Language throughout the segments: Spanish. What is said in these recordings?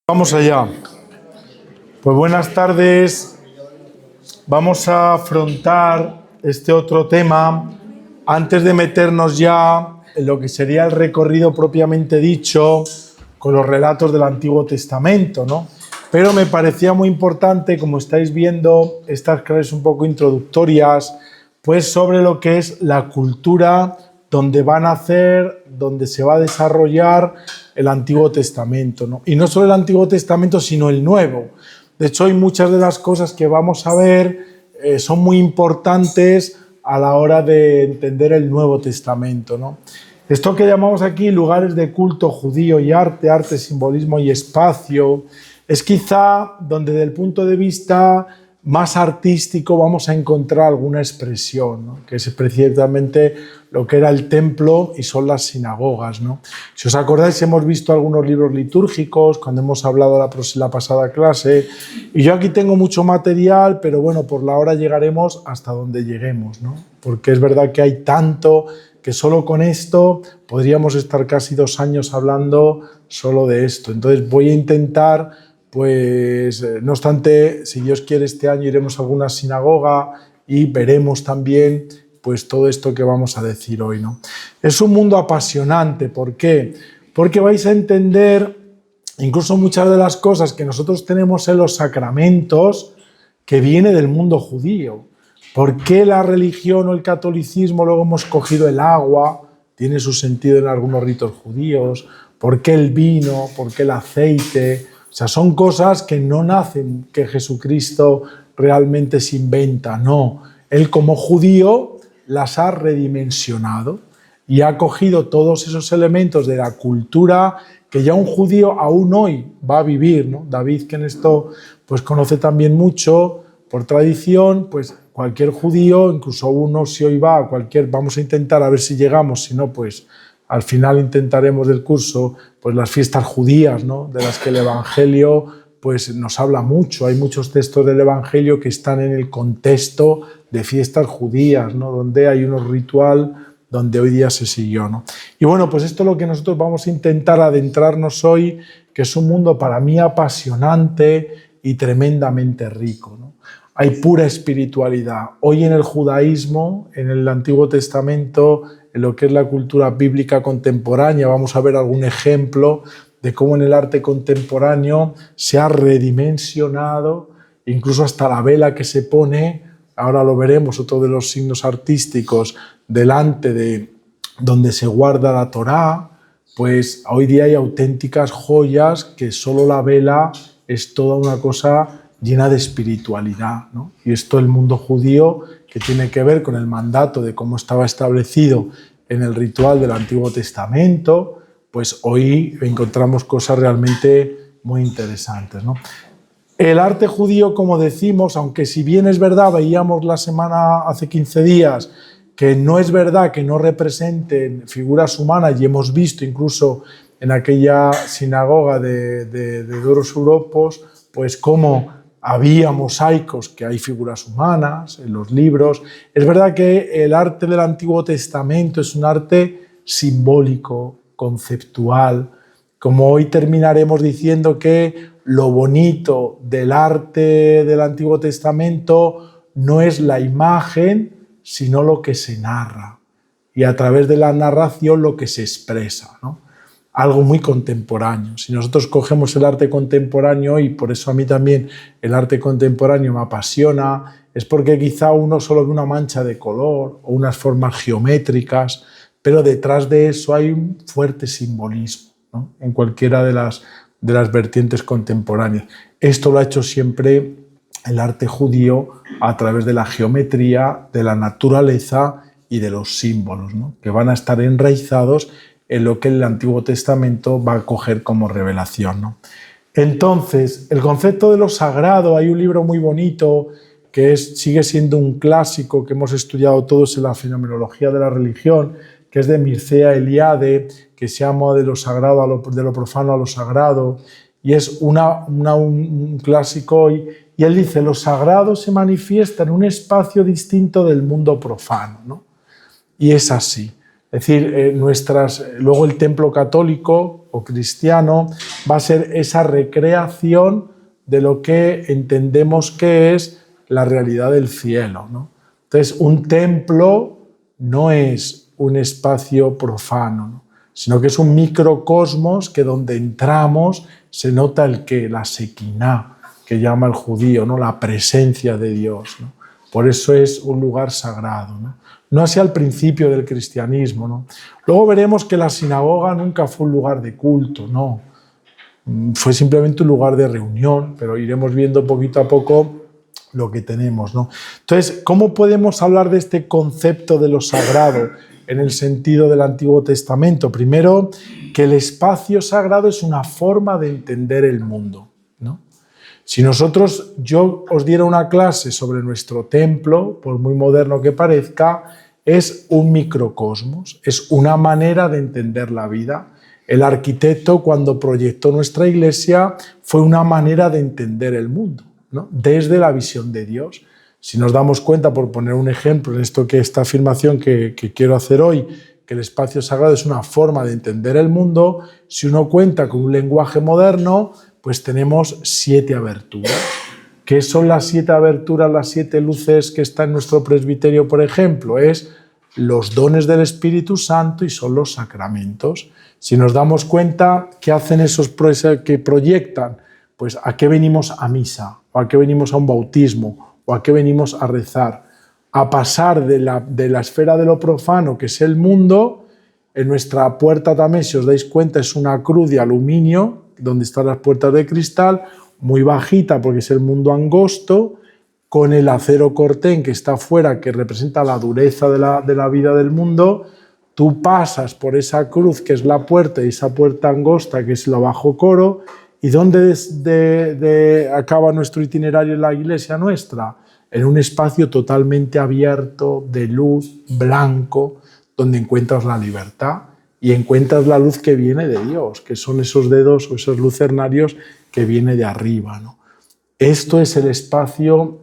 Vamos allá. Pues buenas tardes. Vamos a afrontar este otro tema antes de meternos ya en lo que sería el recorrido propiamente dicho con los relatos del Antiguo Testamento, ¿no? Pero me parecía muy importante, como estáis viendo, estas clases un poco introductorias, pues sobre lo que es la cultura donde va a nacer, donde se va a desarrollar el Antiguo Testamento, ¿no? Y no solo el Antiguo Testamento, sino el Nuevo. De hecho, hay muchas de las cosas que vamos a ver son muy importantes a la hora de entender el Nuevo Testamento, ¿no? Esto que llamamos aquí lugares de culto judío y arte, simbolismo y espacio, es quizá donde desde el punto de vista más artístico vamos a encontrar alguna expresión, ¿no? Que es precisamente lo que era el templo y son las sinagogas, ¿no? Si os acordáis, hemos visto algunos libros litúrgicos cuando hemos hablado la pasada clase, y yo aquí tengo mucho material, pero bueno, por la hora llegaremos hasta donde lleguemos, ¿no? Porque es verdad que hay tanto que solo con esto podríamos estar casi 2 años hablando solo de esto. Entonces voy a intentar, pues, no obstante, si Dios quiere, este año iremos a alguna sinagoga y veremos también pues todo esto que vamos a decir hoy, ¿no? Es un mundo apasionante. ¿Por qué? Porque vais a entender incluso muchas de las cosas que nosotros tenemos en los sacramentos que viene del mundo judío. ¿Por qué la religión o el catolicismo, luego hemos cogido el agua, tiene su sentido en algunos ritos judíos? ¿Por qué el vino? ¿Por qué el aceite? O sea, son cosas que no nacen, que Jesucristo realmente se inventa, no. Él como judío las ha redimensionado y ha cogido todos esos elementos de la cultura que ya un judío aún hoy va a vivir, ¿no? David, que en esto pues conoce también mucho por tradición, pues cualquier judío, incluso uno si hoy va a cualquier, vamos a intentar a ver si llegamos, si no pues al final intentaremos del curso, pues las fiestas judías, ¿no? De las que el Evangelio pues nos habla mucho. Hay muchos textos del Evangelio que están en el contexto de fiestas judías, ¿no? Donde hay un ritual donde hoy día se siguió, ¿no? Y bueno, pues esto es lo que nosotros vamos a intentar adentrarnos hoy, que es un mundo para mí apasionante y tremendamente rico, ¿no? Hay pura espiritualidad. Hoy en el judaísmo, en el Antiguo Testamento, en lo que es la cultura bíblica contemporánea, vamos a ver algún ejemplo de cómo en el arte contemporáneo se ha redimensionado, incluso hasta la vela que se pone, ahora lo veremos, otro de los signos artísticos, delante de donde se guarda la Torá, pues hoy día hay auténticas joyas que solo la vela es toda una cosa llena de espiritualidad, ¿no? Y esto el mundo judío, que tiene que ver con el mandato de cómo estaba establecido en el ritual del Antiguo Testamento, pues hoy encontramos cosas realmente muy interesantes, ¿no? El arte judío, como decimos, aunque si bien es verdad, veíamos la semana hace 15 días, que no es verdad que no representen figuras humanas, y hemos visto incluso en aquella sinagoga de Doros Europos, pues cómo había mosaicos que hay figuras humanas en los libros. Es verdad que el arte del Antiguo Testamento es un arte simbólico, conceptual, como hoy terminaremos diciendo que lo bonito del arte del Antiguo Testamento no es la imagen, sino lo que se narra, y a través de la narración lo que se expresa, ¿no? Algo muy contemporáneo. Si nosotros cogemos el arte contemporáneo, y por eso a mí también el arte contemporáneo me apasiona, es porque quizá uno solo ve una mancha de color o unas formas geométricas, pero detrás de eso hay un fuerte simbolismo, ¿no? En cualquiera de las vertientes contemporáneas. Esto lo ha hecho siempre el arte judío a través de la geometría, de la naturaleza y de los símbolos, ¿no? Que van a estar enraizados en lo que el Antiguo Testamento va a coger como revelación, ¿no? Entonces, el concepto de lo sagrado, hay un libro muy bonito que sigue siendo un clásico que hemos estudiado todos en la fenomenología de la religión, que es de Mircea Eliade, que se llama de lo sagrado de lo profano a lo sagrado, y es un clásico, y él dice: lo sagrado se manifiesta en un espacio distinto del mundo profano, ¿no? Y es así. Es decir, luego el templo católico o cristiano va a ser esa recreación de lo que entendemos que es la realidad del cielo, ¿no? Entonces, un templo no es un espacio profano, ¿no? Sino que es un microcosmos que donde entramos se nota la Shekinah, que llama el judío, ¿no? La presencia de Dios, ¿no? Por eso es un lugar sagrado, ¿no? No así al principio del cristianismo, ¿no? Luego veremos que la sinagoga nunca fue un lugar de culto, no. Fue simplemente un lugar de reunión, pero iremos viendo poquito a poco lo que tenemos, ¿no? Entonces, ¿cómo podemos hablar de este concepto de lo sagrado en el sentido del Antiguo Testamento? Primero, que el espacio sagrado es una forma de entender el mundo, ¿no? Si yo os diera una clase sobre nuestro templo, por muy moderno que parezca, es un microcosmos, es una manera de entender la vida. El arquitecto, cuando proyectó nuestra iglesia, fue una manera de entender el mundo, ¿no? Desde la visión de Dios. Si nos damos cuenta, por poner un ejemplo en esta afirmación que quiero hacer hoy, que el espacio sagrado es una forma de entender el mundo, si uno cuenta con un lenguaje moderno, pues tenemos 7 aberturas. ¿Qué son las 7 aberturas, las 7 luces que están en nuestro presbiterio, por ejemplo? Es los dones del Espíritu Santo y son los sacramentos. Si nos damos cuenta, ¿qué hacen esos que proyectan? Pues ¿a qué venimos a misa? ¿O a qué venimos a un bautismo? ¿O a qué venimos a rezar? A pasar de la esfera de lo profano, que es el mundo. En nuestra puerta también, si os dais cuenta, es una cruz de aluminio, donde están las puertas de cristal, muy bajita porque es el mundo angosto, con el acero cortén que está afuera, que representa la dureza de la vida del mundo. Tú pasas por esa cruz que es la puerta y esa puerta angosta que es lo bajo coro. ¿Y dónde acaba nuestro itinerario en la iglesia nuestra? En un espacio totalmente abierto, de luz, blanco, donde encuentras la libertad y encuentras la luz que viene de Dios, que son esos dedos o esos lucernarios que viene de arriba, ¿no? Esto es el espacio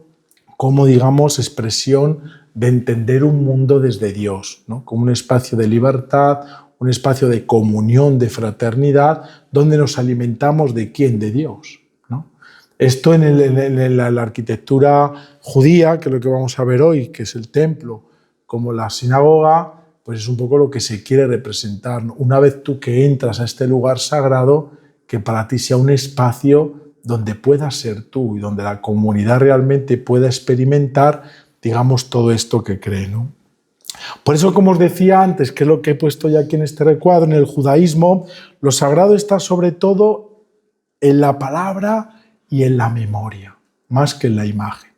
como, digamos, expresión de entender un mundo desde Dios, ¿no? Como un espacio de libertad, un espacio de comunión, de fraternidad, donde nos alimentamos ¿de quién? De Dios, ¿no? Esto en la arquitectura judía, que es lo que vamos a ver hoy, que es el templo, como la sinagoga, pues es un poco lo que se quiere representar, ¿no? Una vez tú que entras a este lugar sagrado, que para ti sea un espacio donde puedas ser tú y donde la comunidad realmente pueda experimentar, digamos, todo esto que cree, ¿no? Por eso, como os decía antes, que es lo que he puesto ya aquí en este recuadro, en el judaísmo, lo sagrado está sobre todo en la palabra y en la memoria, más que en la imagen.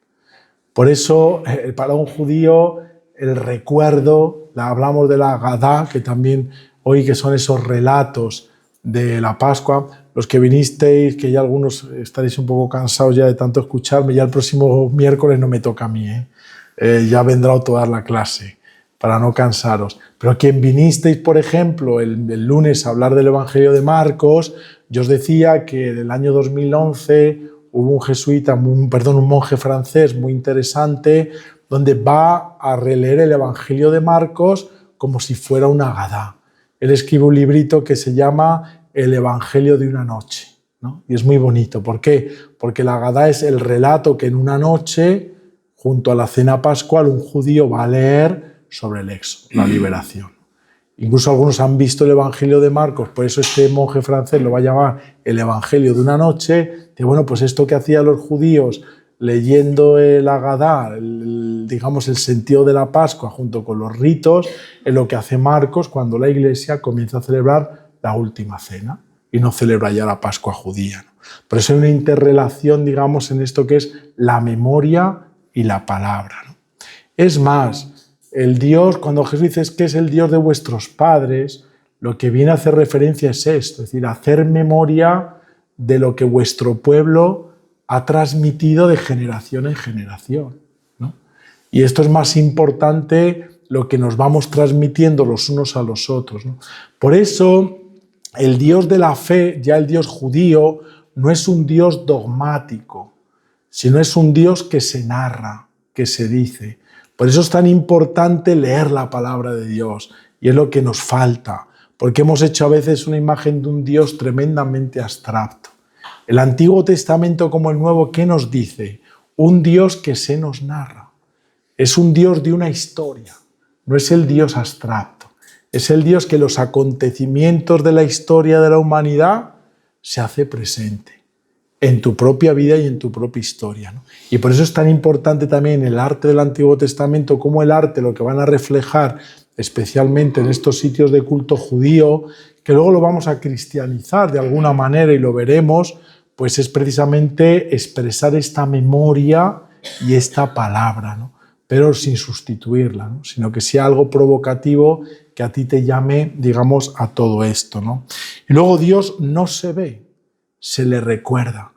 Por eso, para un judío, el recuerdo, hablamos de la Agadá, que también hoy que son esos relatos de la Pascua, los que vinisteis, que ya algunos estaréis un poco cansados ya de tanto escucharme, ya el próximo miércoles no me toca a mí, ya vendrá toda la clase, para no cansaros. Pero quien vinisteis, por ejemplo, el lunes a hablar del Evangelio de Marcos, yo os decía que en el año 2011 hubo un monje francés muy interesante, donde va a releer el Evangelio de Marcos como si fuera una Agadá. Él escribe un librito que se llama El Evangelio de una noche, ¿no? Y es muy bonito. ¿Por qué? Porque la Agadá es el relato que en una noche, junto a la cena pascual, un judío va a leer sobre el éxodo, la liberación. Incluso algunos han visto el Evangelio de Marcos, por eso este monje francés lo va a llamar el Evangelio de una noche. De bueno, pues esto que hacían los judíos leyendo el Agadá, digamos el sentido de la Pascua junto con los ritos, es lo que hace Marcos cuando la Iglesia comienza a celebrar la última cena y no celebra ya la Pascua judía, ¿no? Por eso hay una interrelación, digamos, en esto que es la memoria y la palabra, ¿no? Es más, el Dios, cuando Jesús dice que es el Dios de vuestros padres, lo que viene a hacer referencia es esto, es decir, hacer memoria de lo que vuestro pueblo ha transmitido de generación en generación, ¿no? Y esto es más importante lo que nos vamos transmitiendo los unos a los otros, ¿no? Por eso, el Dios de la fe, ya el Dios judío, no es un Dios dogmático, sino es un Dios que se narra, que se dice. Por eso es tan importante leer la palabra de Dios Y es lo que nos falta, porque hemos hecho a veces una imagen de un Dios tremendamente abstracto. El Antiguo Testamento como el Nuevo, ¿qué nos dice? Un Dios que se nos narra. Es un Dios de una historia, no es el Dios abstracto. Es el Dios que los acontecimientos de la historia de la humanidad se hace presente en tu propia vida y en tu propia historia, ¿no? Y por eso es tan importante también el arte del Antiguo Testamento, como el arte, lo que van a reflejar especialmente en estos sitios de culto judío, que luego lo vamos a cristianizar de alguna manera y lo veremos, pues es precisamente expresar esta memoria y esta palabra, ¿no? Pero sin sustituirla, ¿no? Sino que sea algo provocativo que a ti te llame, digamos, a todo esto, ¿no? Y luego Dios no se ve, se le recuerda.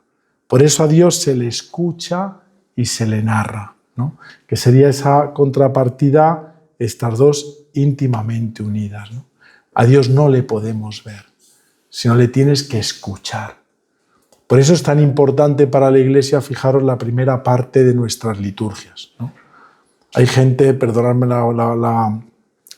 Por eso a Dios se le escucha y se le narra, ¿no? Que sería esa contrapartida, estas dos íntimamente unidas, ¿no? A Dios no le podemos ver, sino le tienes que escuchar. Por eso es tan importante para la Iglesia, fijaros, la primera parte de nuestras liturgias, ¿no? Hay gente, perdonadme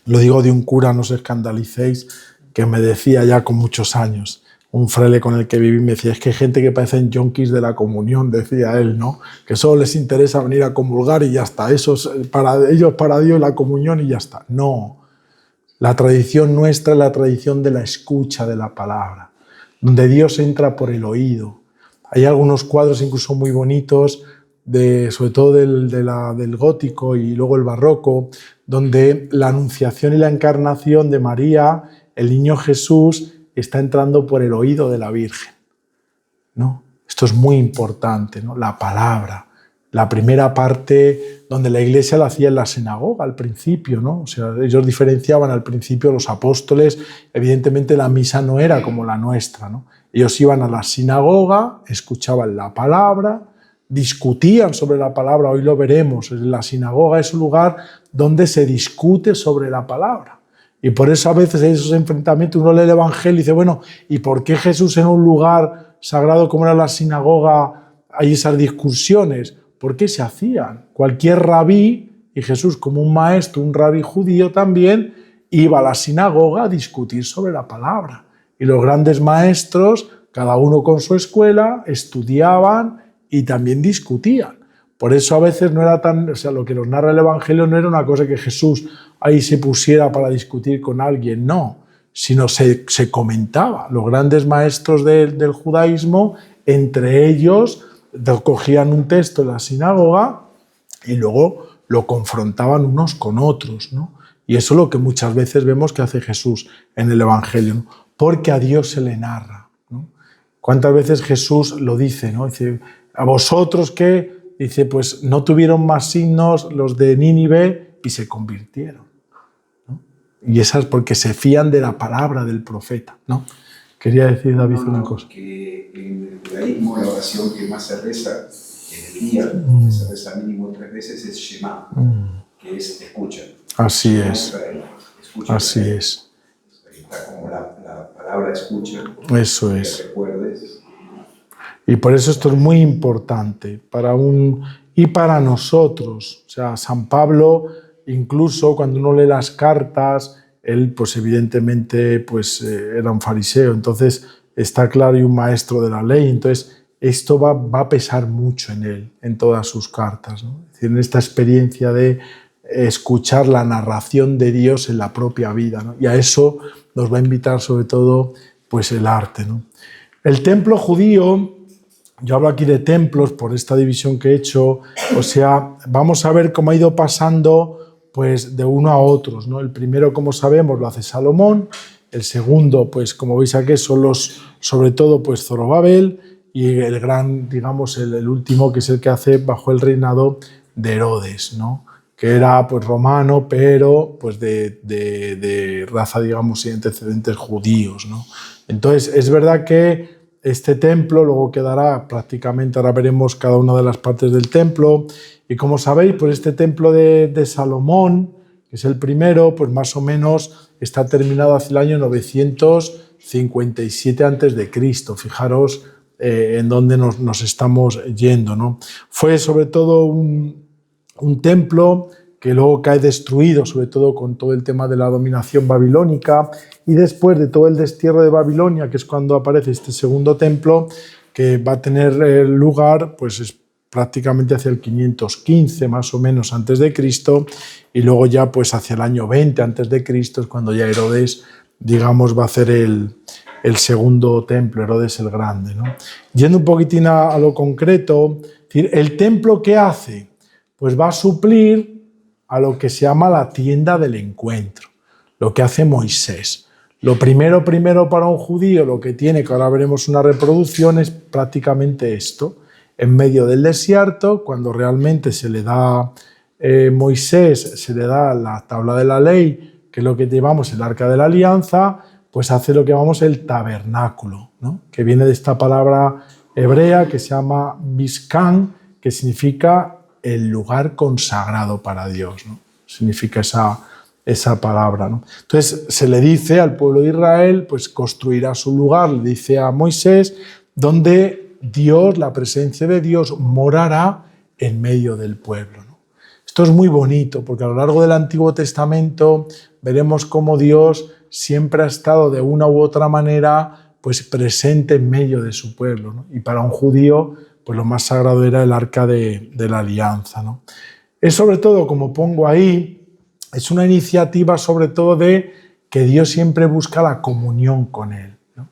lo digo de un cura, no os escandalicéis, que me decía ya con muchos años, un fraile con el que viví, me decía, es que hay gente que parecen yonkis de la comunión, decía él, ¿no? Que solo les interesa venir a comulgar y ya está, eso es para ellos, para Dios, la comunión y ya está. No, la tradición nuestra es la tradición de la escucha de la palabra, donde Dios entra por el oído. Hay algunos cuadros incluso muy bonitos, sobre todo del gótico y luego el barroco, donde la anunciación y la encarnación de María, el niño Jesús, está entrando por el oído de la Virgen, ¿no? Esto es muy importante, ¿no? La palabra, la primera parte donde la Iglesia la hacía en la sinagoga al principio, ¿no? O sea, ellos diferenciaban al principio los apóstoles, evidentemente la misa no era como la nuestra, ¿no? Ellos iban a la sinagoga, escuchaban la palabra, discutían sobre la palabra, hoy lo veremos, la sinagoga es un lugar donde se discute sobre la palabra. Y por eso a veces hay esos enfrentamientos, uno lee el Evangelio y dice, bueno, ¿y por qué Jesús en un lugar sagrado como era la sinagoga hay esas discusiones? ¿Por qué se hacían? Cualquier rabí, y Jesús como un maestro, un rabí judío también, iba a la sinagoga a discutir sobre la palabra. Y los grandes maestros, cada uno con su escuela, estudiaban y también discutían. Por eso a veces no era tan, o sea, lo que nos narra el Evangelio no era una cosa que Jesús ahí se pusiera para discutir con alguien, no, sino se comentaba. Los grandes maestros del judaísmo, entre ellos, cogían un texto en la sinagoga y luego lo confrontaban unos con otros, ¿no? Y eso es lo que muchas veces vemos que hace Jesús en el Evangelio, ¿no? Porque a Dios se le narra, ¿no? ¿Cuántas veces Jesús lo dice, ¿no? Dice, ¿a vosotros qué? Dice, pues no tuvieron más signos los de Nínive y se convirtieron, ¿no? Y esas porque se fían de la palabra del profeta, ¿no? Quería decir, David, una cosa. Que en el judaísmo la oración que más se reza en el día, se reza mínimo 3 veces, es Shema, que es escucha. Así Shema es. Israel, escucha Así Israel. es. Ahí está como la palabra escucha. Eso es. Que recuerdes. Y por eso esto es muy importante y para nosotros. O sea, San Pablo, incluso cuando uno lee las cartas, él pues evidentemente pues, era un fariseo, entonces está claro, y un maestro de la ley, entonces esto va a pesar mucho en él, en todas sus cartas, ¿no? Es decir, en esta experiencia de escuchar la narración de Dios en la propia vida, ¿no? Y a eso nos va a invitar sobre todo pues, el arte, ¿no? El templo judío, yo hablo aquí de templos por esta división que he hecho, o sea, vamos a ver cómo ha ido pasando pues, de uno a otros, ¿no? El primero, como sabemos, lo hace Salomón, el segundo, pues como veis aquí, son sobre todo, pues Zorobabel, y el gran, digamos, el último, que es el que hace bajo el reinado de Herodes, ¿no? Que era pues romano, pero pues de raza, digamos, y antecedentes judíos, ¿no? Entonces, es verdad que este templo luego quedará prácticamente, ahora veremos cada una de las partes del templo, y como sabéis, pues este templo de Salomón, que es el primero, pues más o menos está terminado hacia el año 957 a.C., fijaros en dónde nos estamos yendo, ¿no? Fue sobre todo un templo que luego cae destruido, sobre todo con todo el tema de la dominación babilónica, y después de todo el destierro de Babilonia, que es cuando aparece este segundo templo, que va a tener lugar, pues es prácticamente hacia el 515 más o menos antes de Cristo, y luego ya pues hacia el año 20 antes de Cristo es cuando ya Herodes, digamos, va a hacer el segundo templo, Herodes el Grande, ¿no? Yendo un poquitín a lo concreto, el templo, ¿qué hace? Pues va a suplir a lo que se llama la tienda del encuentro, lo que hace Moisés. Lo primero para un judío, lo que tiene, que ahora veremos una reproducción, es prácticamente esto. En medio del desierto, cuando realmente se le da Moisés, se le da la tabla de la ley, que es lo que llamamos el arca de la alianza, pues hace lo que llamamos el tabernáculo, ¿no? Que viene de esta palabra hebrea que se llama Mishkan, que significa el lugar consagrado para Dios, ¿no? Significa esa palabra, ¿no? Entonces se le dice al pueblo de Israel, pues construirá su lugar, le dice a Moisés, donde Dios, la presencia de Dios, morará en medio del pueblo, ¿no? Esto es muy bonito, porque a lo largo del Antiguo Testamento veremos cómo Dios siempre ha estado de una u otra manera pues presente en medio de su pueblo, ¿no? Y para un judío, pues lo más sagrado era el arca de la alianza, ¿no? Es sobre todo, como pongo ahí, es una iniciativa sobre todo de que Dios siempre busca la comunión con Él, ¿no?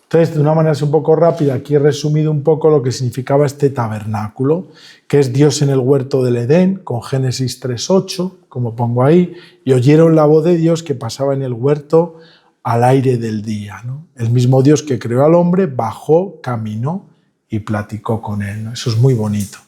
Entonces, de una manera así un poco rápida, aquí he resumido un poco lo que significaba este tabernáculo, que es Dios en el huerto del Edén, con Génesis 3:8, como pongo ahí, y oyeron la voz de Dios que pasaba en el huerto al aire del día, ¿no? El mismo Dios que creó al hombre bajó, caminó y platicó con él, ¿no? Eso es muy bonito.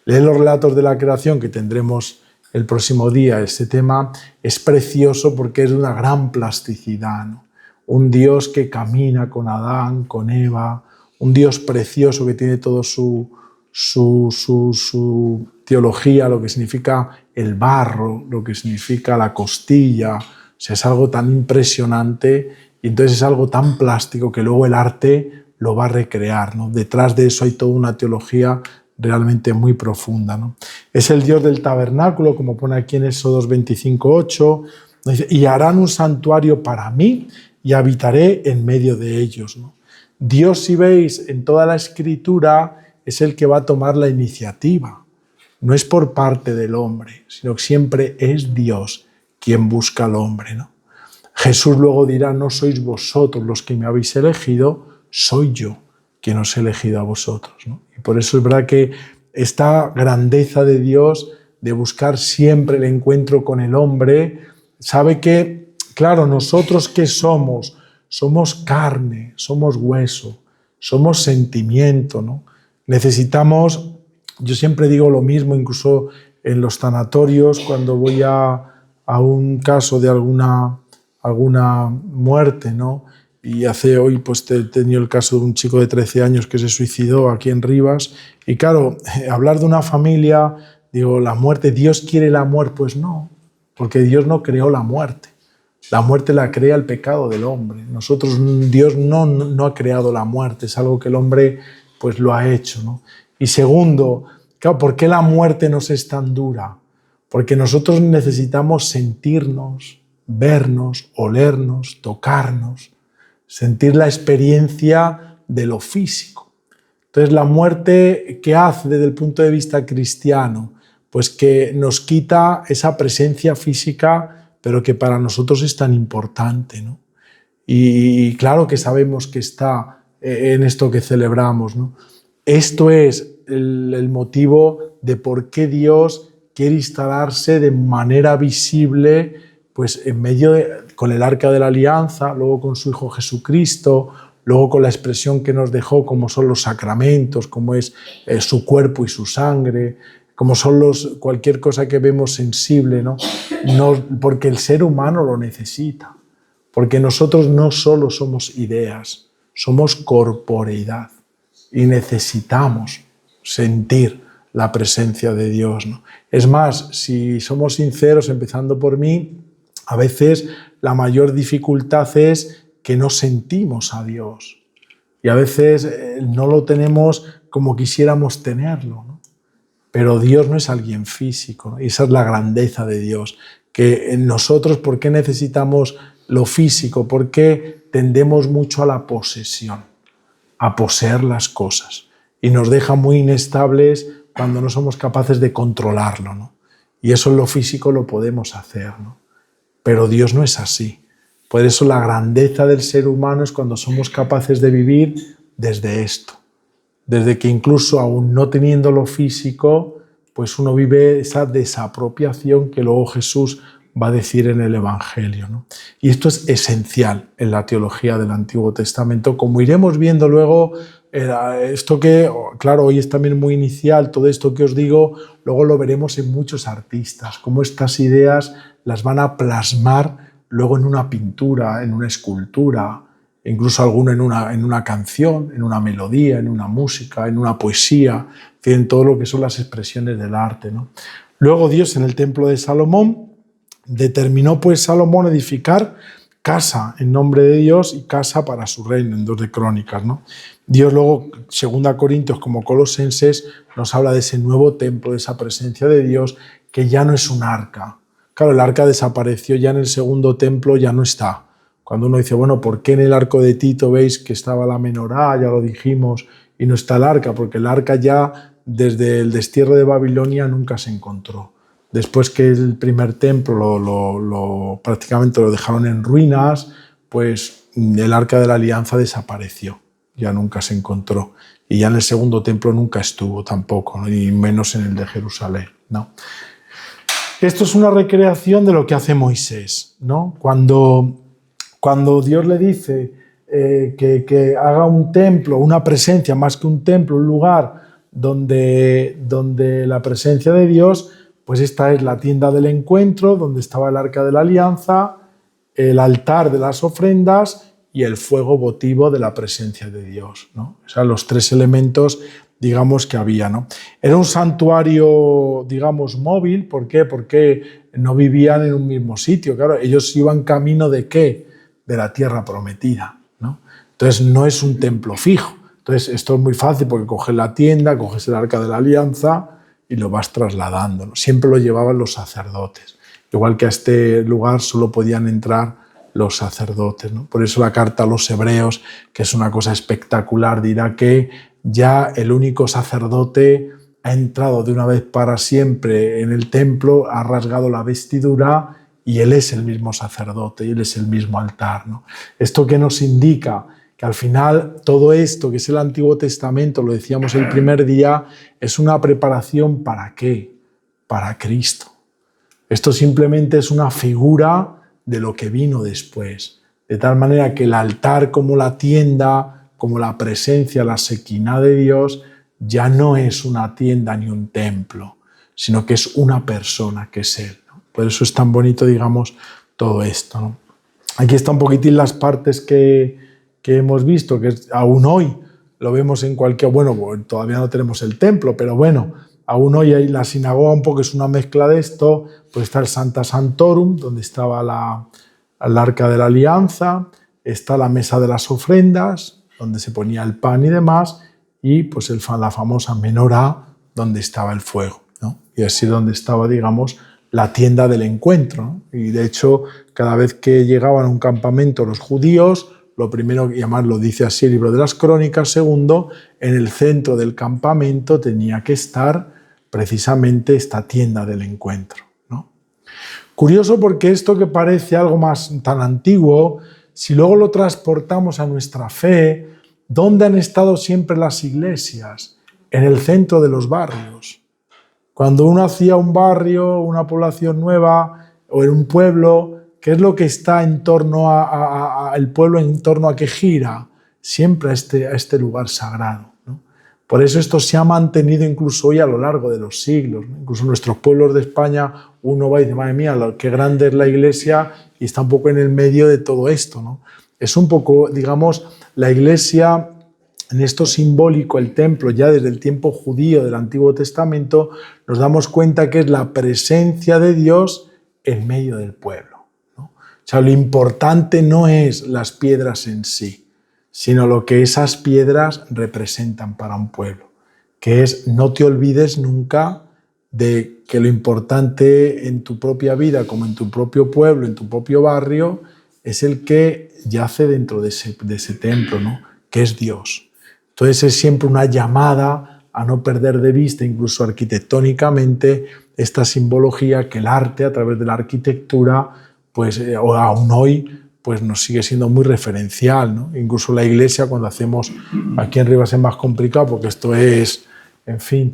Leer los relatos de la creación, que tendremos el próximo día, este tema es precioso porque es de una gran plasticidad, ¿no? Un Dios que camina con Adán, con Eva, un Dios precioso que tiene todo su teología, lo que significa el barro, lo que significa la costilla. O sea, es algo tan impresionante y entonces es algo tan plástico que luego el arte lo va a recrear, ¿no? Detrás de eso hay toda una teología realmente muy profunda, ¿no? Es el Dios del tabernáculo, como pone aquí en Éxodo 25:8, y harán un santuario para mí y habitaré en medio de ellos, ¿no? Dios, si veis, en toda la Escritura es el que va a tomar la iniciativa. No es por parte del hombre, sino que siempre es Dios quien busca al hombre, ¿no? Jesús luego dirá, no sois vosotros los que me habéis elegido, soy yo quien os he elegido a vosotros, ¿no? Y por eso es verdad que esta grandeza de Dios de buscar siempre el encuentro con el hombre, sabe que, claro, nosotros ¿qué somos? Somos carne, somos hueso, somos sentimiento, ¿no? Necesitamos, yo siempre digo lo mismo, incluso en los tanatorios, cuando voy a un caso de alguna muerte, ¿no? Y hoy pues he tenido el caso de un chico de 13 años que se suicidó aquí en Rivas. Y claro, hablar de una familia, digo, la muerte, ¿Dios quiere la muerte? Pues no, porque Dios no creó la muerte. La muerte la crea el pecado del hombre. Dios no ha creado la muerte, es algo que el hombre pues lo ha hecho, ¿no? Y segundo, claro, ¿por qué la muerte nos es tan dura? Porque nosotros necesitamos sentirnos, vernos, olernos, tocarnos, sentir la experiencia de lo físico. Entonces, la muerte, ¿qué hace desde el punto de vista cristiano? Pues que nos quita esa presencia física, pero que para nosotros es tan importante, ¿no? Y claro que sabemos que está en esto que celebramos, ¿no? Esto es el motivo de por qué Dios quiere instalarse de manera visible, pues en medio con el arca de la alianza, luego con su Hijo Jesucristo, luego con la expresión que nos dejó, como son los sacramentos, como es su cuerpo y su sangre, como son cualquier cosa que vemos sensible, ¿no? Porque el ser humano lo necesita, porque nosotros no solo somos ideas, somos corporeidad y necesitamos sentir la presencia de Dios, ¿no? Es más, si somos sinceros, empezando por mí, a veces la mayor dificultad es que no sentimos a Dios y a veces no lo tenemos como quisiéramos tenerlo, ¿no? pero Dios no es alguien físico, ¿no? Y esa es la grandeza de Dios, que en nosotros, ¿por qué necesitamos lo físico? ¿Por qué tendemos mucho a la posesión, a poseer las cosas? Y nos deja muy inestables cuando no somos capaces de controlarlo, ¿no? Y eso en lo físico lo podemos hacer, ¿no? Pero Dios no es así. Por eso la grandeza del ser humano es cuando somos capaces de vivir desde esto. Desde que incluso aún no teniendo lo físico, pues uno vive esa desapropiación que luego Jesús va a decir en el Evangelio, ¿no? Y esto es esencial en la teología del Antiguo Testamento, como iremos viendo luego. Esto que, claro, hoy es también muy inicial, todo esto que os digo, luego lo veremos en muchos artistas, cómo estas ideas las van a plasmar luego en una pintura, en una escultura, incluso alguno en una canción, en una melodía, en una música, en una poesía, en todo lo que son las expresiones del arte, ¿no? Luego Dios en el templo de Salomón determinó pues Salomón edificar casa en nombre de Dios y casa para su reino, en 2 de Crónicas, ¿no? Dios luego, 2 Corintios como Colosenses, nos habla de ese nuevo templo, de esa presencia de Dios, que ya no es un arca. Claro, el arca desapareció, ya en el segundo templo ya no está. Cuando uno dice, bueno, ¿por qué en el arco de Tito veis que estaba la menorá, ya lo dijimos, y no está el arca? Porque el arca ya desde el destierro de Babilonia nunca se encontró. Después que el primer templo prácticamente lo dejaron en ruinas, pues el arca de la alianza desapareció, ya nunca se encontró. Y ya en el segundo templo nunca estuvo tampoco, ¿no? Y menos en el de Jerusalén, ¿no? Esto es una recreación de lo que hace Moisés, ¿no? Cuando Dios le dice que haga un templo, una presencia, más que un templo, un lugar donde la presencia de Dios, pues esta es la tienda del encuentro, donde estaba el arca de la alianza, el altar de las ofrendas y el fuego votivo de la presencia de Dios, ¿no? O sea, los 3 elementos, digamos, que había, ¿no? Era un santuario, digamos, móvil. ¿Por qué? Porque no vivían en un mismo sitio. Claro, ellos iban camino ¿de qué? De la tierra prometida, ¿no? Entonces no es un templo fijo. Entonces esto es muy fácil porque coges la tienda, coges el arca de la alianza y lo vas trasladando, ¿no? Siempre lo llevaban los sacerdotes. Igual que a este lugar solo podían entrar los sacerdotes, ¿no? Por eso la carta a los hebreos, que es una cosa espectacular, dirá que ya el único sacerdote ha entrado de una vez para siempre en el templo, ha rasgado la vestidura y él es el mismo sacerdote y él es el mismo altar, ¿no? ¿Esto qué nos indica? Que al final todo esto que es el Antiguo Testamento, lo decíamos el primer día, es una preparación ¿para qué? Para Cristo. Esto simplemente es una figura de lo que vino después. De tal manera que el altar como la tienda, como la presencia, la sequiná de Dios, ya no es una tienda ni un templo, sino que es una persona, que es Él, ¿no? Por eso es tan bonito, digamos, todo esto, ¿no? Aquí está un poquitín las partes que hemos visto, que aún hoy lo vemos en cualquier... Bueno, todavía no tenemos el templo, pero bueno, aún hoy hay la sinagoga, un poco es una mezcla de esto. Pues está el Sancta Sanctorum, donde estaba el arca de la alianza, está la mesa de las ofrendas, donde se ponía el pan y demás, y pues la famosa menorá, donde estaba el fuego, ¿no? Y así donde estaba, digamos, la tienda del encuentro, ¿no? Y de hecho, cada vez que llegaban a un campamento los judíos, lo primero, y además lo dice así el libro de las Crónicas, segundo, en el centro del campamento tenía que estar precisamente esta tienda del encuentro, ¿no? Curioso porque esto que parece algo más tan antiguo, si luego lo transportamos a nuestra fe, ¿dónde han estado siempre las iglesias? En el centro de los barrios. Cuando uno hacía un barrio, una población nueva o en un pueblo, ¿qué es lo que está en torno el pueblo, en torno a qué gira? Siempre a este lugar sagrado, ¿no? Por eso esto se ha mantenido incluso hoy a lo largo de los siglos, ¿no? Incluso en nuestros pueblos de España uno va y dice, madre mía, qué grande es la iglesia, y está un poco en el medio de todo esto, ¿no? Es un poco, digamos, la iglesia, en esto simbólico, el templo, ya desde el tiempo judío del Antiguo Testamento, nos damos cuenta que es la presencia de Dios en medio del pueblo, ¿no? O sea, lo importante no es las piedras en sí, sino lo que esas piedras representan para un pueblo, que es no te olvides nunca de que lo importante en tu propia vida, como en tu propio pueblo, en tu propio barrio, es el que yace dentro de ese templo, ¿no? Que es Dios. Entonces es siempre una llamada a no perder de vista, incluso arquitectónicamente, esta simbología que el arte, a través de la arquitectura, pues aún hoy, pues nos sigue siendo muy referencial, ¿no? Incluso la iglesia, cuando hacemos, aquí en Rivas es más complicado, porque esto es, en fin,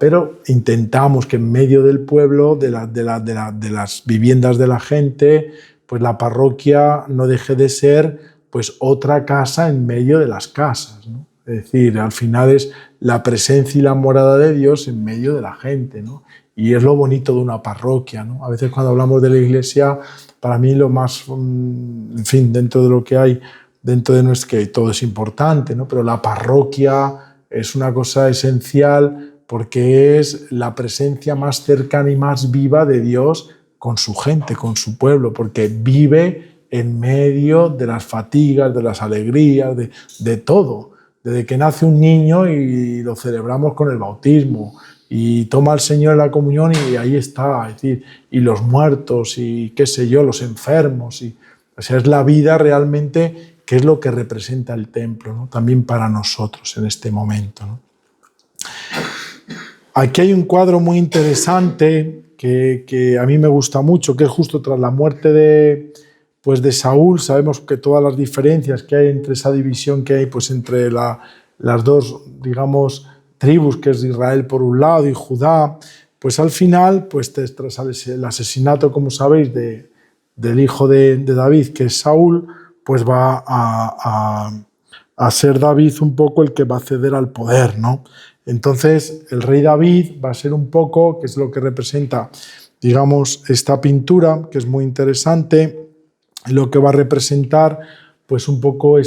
pero intentamos que en medio del pueblo, de las viviendas de la gente, pues la parroquia no deje de ser pues otra casa en medio de las casas, ¿no? Es decir, al final es la presencia y la morada de Dios en medio de la gente, ¿no? Y es lo bonito de una parroquia, ¿no? A veces cuando hablamos de la iglesia, para mí lo más, en fin, dentro de lo que hay, dentro de nuestro, que todo es importante, ¿no? Pero la parroquia es una cosa esencial porque es la presencia más cercana y más viva de Dios con su gente, con su pueblo, porque vive en medio de las fatigas, de las alegrías, de todo. Desde que nace un niño y lo celebramos con el bautismo, y toma al Señor la comunión y ahí está, es decir, y los muertos y qué sé yo, los enfermos, o sea, es la vida realmente que es lo que representa el templo, ¿no? También para nosotros en este momento, ¿no? Aquí hay un cuadro muy interesante que a mí me gusta mucho, que es justo tras la muerte de Saúl. Sabemos que todas las diferencias que hay entre esa división que hay pues entre las dos, digamos, tribus, que es Israel por un lado y Judá, pues al final, pues tras el asesinato, como sabéis, del hijo de David, que es Saúl, pues va a ser David un poco el que va a ceder al poder, ¿no? Entonces, el rey David va a ser un poco, que es lo que representa, digamos, esta pintura, que es muy interesante, lo que va a representar, pues un poco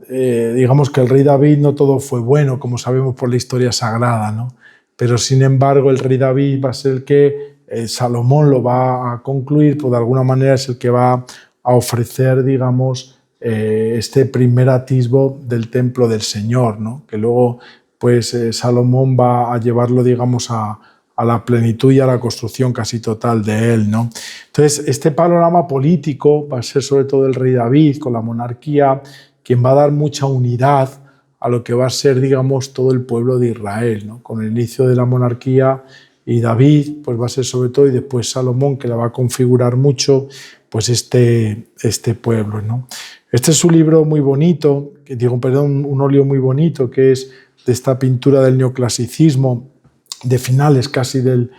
digamos que el rey David no todo fue bueno, como sabemos por la historia sagrada, ¿no? Pero sin embargo el rey David va a ser el que Salomón lo va a concluir, pues de alguna manera es el que va a ofrecer, digamos, este primer atisbo del templo del Señor, ¿no? Que luego pues Salomón va a llevarlo, digamos, a la plenitud y a la construcción casi total de él, ¿no? Entonces, este panorama político va a ser sobre todo el rey David con la monarquía, quien va a dar mucha unidad a lo que va a ser, digamos, todo el pueblo de Israel, ¿no? Con el inicio de la monarquía y David, pues va a ser sobre todo, y después Salomón, que la va a configurar mucho, pues este pueblo, ¿no? Este es un libro muy bonito, un óleo muy bonito, que es de esta pintura del neoclasicismo, de finales casi del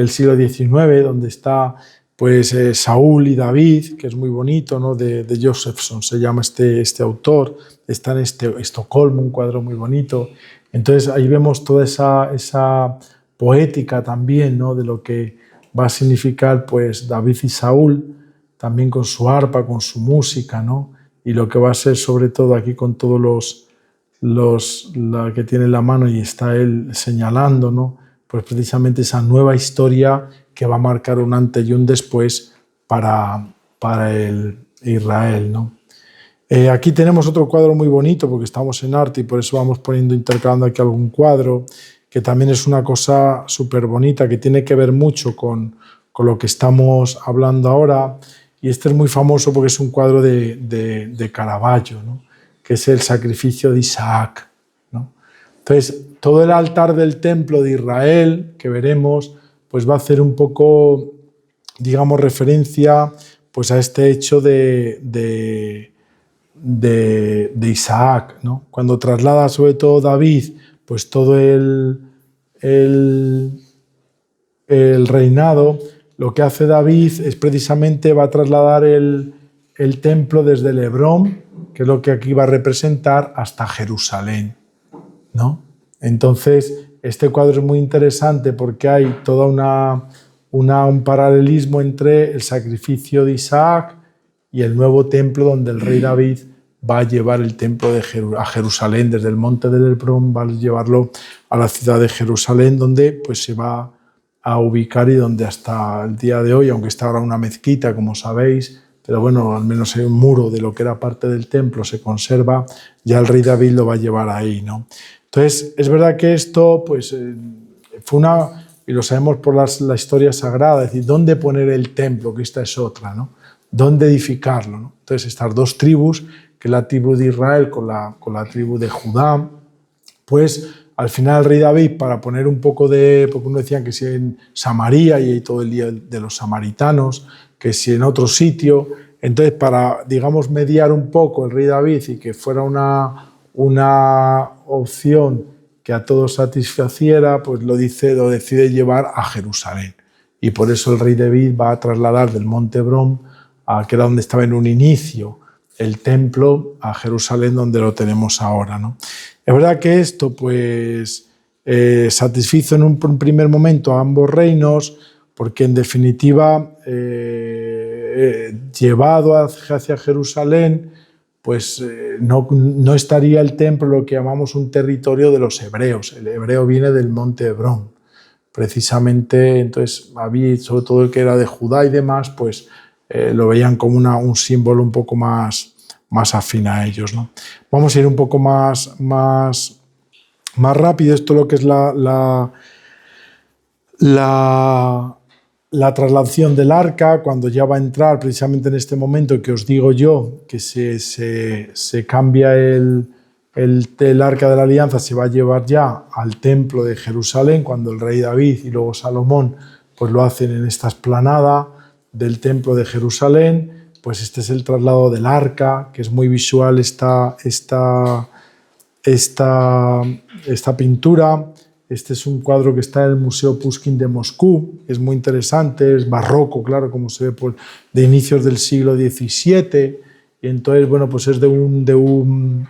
siglo XIX, donde está pues Saúl y David, que es muy bonito, ¿no? de Josephson se llama este autor, está en Estocolmo, un cuadro muy bonito. Entonces ahí vemos toda esa poética también, ¿no? De lo que va a significar pues David y Saúl, también con su arpa, con su música, ¿no? Y lo que va a ser sobre todo aquí con todos la que tiene en la mano y está él señalando, ¿no? Pues precisamente esa nueva historia que va a marcar un antes y un después para el Israel, ¿no? Aquí tenemos otro cuadro muy bonito porque estamos en arte y por eso vamos intercalando aquí algún cuadro, que también es una cosa súper bonita, que tiene que ver mucho con lo que estamos hablando ahora. Y este es muy famoso porque es un cuadro de Caravaggio, ¿no? Que es el sacrificio de Isaac, ¿no? Entonces, todo el altar del templo de Israel, que veremos, pues va a hacer un poco, digamos, referencia pues a este hecho de Isaac, ¿no? Cuando traslada sobre todo David, pues todo el reinado, lo que hace David es precisamente va a trasladar el templo desde el Hebrón, que es lo que aquí va a representar, hasta Jerusalén, ¿no? Entonces, este cuadro es muy interesante porque hay toda un paralelismo entre el sacrificio de Isaac y el nuevo templo donde el rey David va a llevar el templo a Jerusalén, desde el monte del Hebrón, va a llevarlo a la ciudad de Jerusalén, donde pues se va a ubicar y donde hasta el día de hoy, aunque está ahora una mezquita, como sabéis, pero bueno, al menos hay un muro de lo que era parte del templo, se conserva, ya el rey David lo va a llevar ahí, ¿no? Entonces, es verdad que esto pues, fue una, y lo sabemos por la historia sagrada, es decir, ¿dónde poner el templo? Que esta es otra, ¿no? ¿Dónde edificarlo? ¿no? Entonces, estas dos tribus, que es la tribu de Israel con la tribu de Judá, pues al final el rey David, para poner un poco de, porque uno decía que si en Samaria y hay todo el día de los samaritanos, que si en otro sitio, entonces para, digamos, mediar un poco el rey David y que fuera una opción que a todos satisfaciera, pues lo decide llevar a Jerusalén. Y por eso el rey David va a trasladar del monte Hebrón, que era donde estaba en un inicio el templo, a Jerusalén, donde lo tenemos ahora, ¿no? Es verdad que esto pues, satisfizo en un primer momento a ambos reinos, porque en definitiva, llevado hacia Jerusalén, pues no estaría el templo lo que llamamos un territorio de los hebreos. El hebreo viene del monte Hebrón. Precisamente, entonces, había, sobre todo el que era de Judá y demás, pues lo veían como un símbolo un poco más afín a ellos, ¿no? Vamos a ir un poco más rápido. Esto es lo que es la traslación del arca, cuando ya va a entrar precisamente en este momento que os digo yo, que se cambia el arca de la alianza, se va a llevar ya al templo de Jerusalén, cuando el rey David y luego Salomón pues lo hacen en esta explanada del templo de Jerusalén. Pues este es el traslado del arca, que es muy visual esta pintura. Este es un cuadro que está en el Museo Pushkin de Moscú, es muy interesante, es barroco, claro, como se ve de inicios del siglo XVII, y entonces, bueno, pues es de un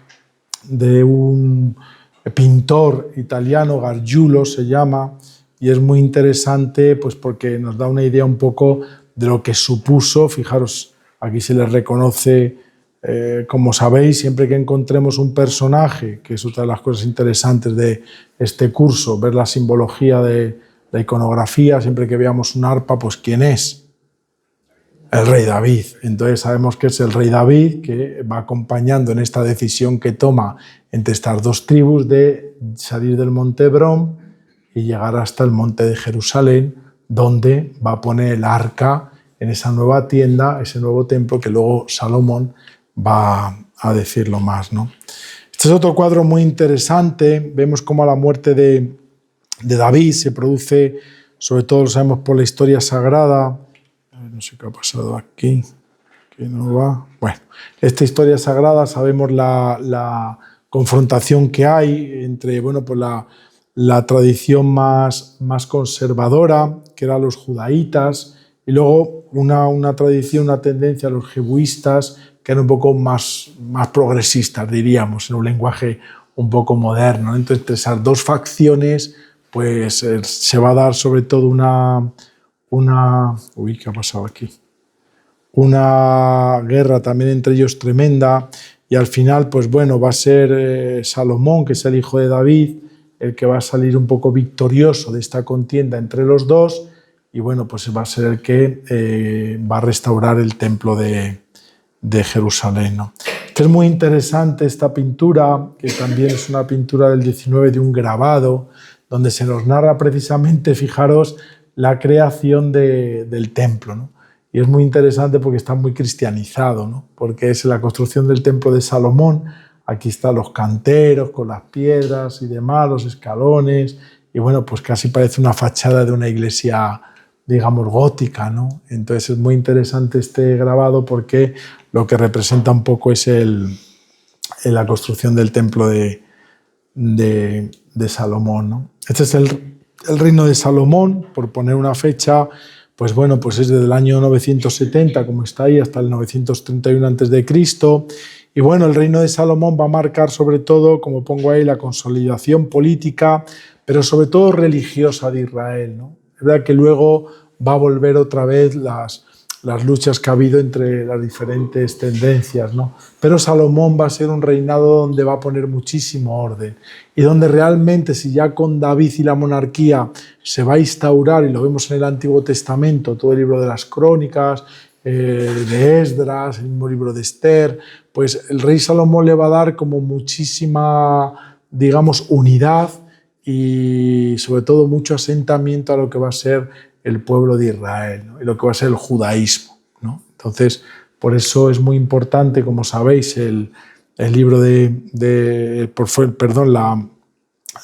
pintor italiano, Gargiulo se llama, y es muy interesante pues porque nos da una idea un poco de lo que supuso. Fijaros, aquí se les reconoce, como sabéis, siempre que encontremos un personaje, que es otra de las cosas interesantes de este curso, ver la simbología de la iconografía, siempre que veamos un arpa, pues ¿quién es? El rey David. Entonces sabemos que es el rey David que va acompañando en esta decisión que toma entre estas dos tribus de salir del monte Hebrón y llegar hasta el monte de Jerusalén, donde va a poner el arca en esa nueva tienda, ese nuevo templo que luego Salomón va a decirlo más, ¿no? Este es otro cuadro muy interesante. Vemos cómo a la muerte de David se produce, sobre todo lo sabemos por la historia sagrada. No sé qué ha pasado aquí, que no va. Bueno, esta historia sagrada, sabemos la confrontación que hay entre, bueno, pues la tradición más conservadora, que eran los judaítas, y luego una tradición, una tendencia a los jebuistas, que eran un poco más progresistas, diríamos, en un lenguaje un poco moderno. Entonces, entre esas dos facciones, pues se va a dar sobre todo uy, ¿qué ha pasado aquí? Una guerra también entre ellos tremenda, y al final, pues bueno, va a ser Salomón, que es el hijo de David, el que va a salir un poco victorioso de esta contienda entre los dos, y bueno, pues va a ser el que va a restaurar el templo de Jerusalén, ¿no? Que es muy interesante esta pintura, que también es una pintura del 19 de un grabado, donde se nos narra precisamente, fijaros, la creación del templo, ¿no? Y es muy interesante porque está muy cristianizado, ¿no? Porque es la construcción del templo de Salomón. Aquí están los canteros con las piedras y demás, los escalones, y bueno, pues casi parece una fachada de una iglesia, digamos, gótica, ¿no? Entonces es muy interesante este grabado porque lo que representa un poco es la construcción del templo de Salomón, ¿no? Este es el reino de Salomón, por poner una fecha, pues bueno, pues es desde el año 970, como está ahí, hasta el 931 a.C. Y bueno, el reino de Salomón va a marcar sobre todo, como pongo ahí, la consolidación política, pero sobre todo religiosa de Israel, ¿no? Es verdad que luego va a volver otra vez las luchas que ha habido entre las diferentes tendencias, ¿no? Pero Salomón va a ser un reinado donde va a poner muchísimo orden y donde realmente, si ya con David y la monarquía se va a instaurar, y lo vemos en el Antiguo Testamento, todo el libro de las Crónicas, de Esdras, el mismo libro de Esther, pues el rey Salomón le va a dar como muchísima, digamos, unidad y sobre todo mucho asentamiento a lo que va a ser el pueblo de Israel, ¿no? Y lo que va a ser el judaísmo, ¿no? Entonces, por eso es muy importante, como sabéis, el libro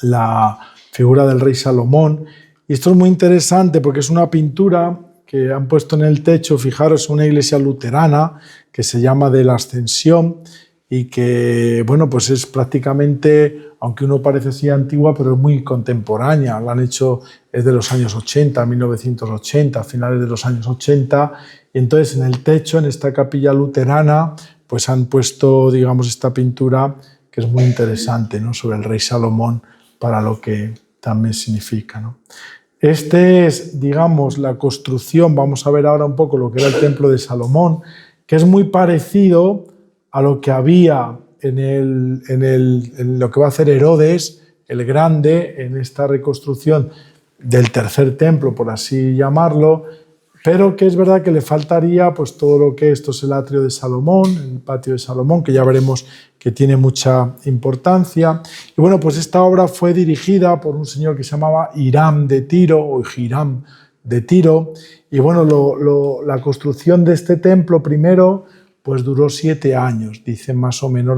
la figura del rey Salomón. Y esto es muy interesante porque es una pintura que han puesto en el techo, fijaros, una iglesia luterana que se llama de la Ascensión y que, bueno, pues es prácticamente, aunque uno parece así antigua, pero es muy contemporánea. La han hecho, es de los años 80, 1980, finales de los años 80, y entonces en el techo, en esta capilla luterana, pues han puesto, digamos, esta pintura que es muy interesante, ¿no?, sobre el rey Salomón, para lo que también significa, ¿no? Este es, digamos, la construcción, vamos a ver ahora un poco lo que era el templo de Salomón, que es muy parecido a lo que había en lo que va a hacer Herodes el Grande, en esta reconstrucción del tercer templo, por así llamarlo, pero que es verdad que le faltaría pues todo lo que esto es el atrio de Salomón, el patio de Salomón, que ya veremos que tiene mucha importancia. Y bueno, pues esta obra fue dirigida por un señor que se llamaba Hiram de Tiro, o Hiram de Tiro, y bueno, la construcción de este templo primero pues duró 7 años, dicen más o menos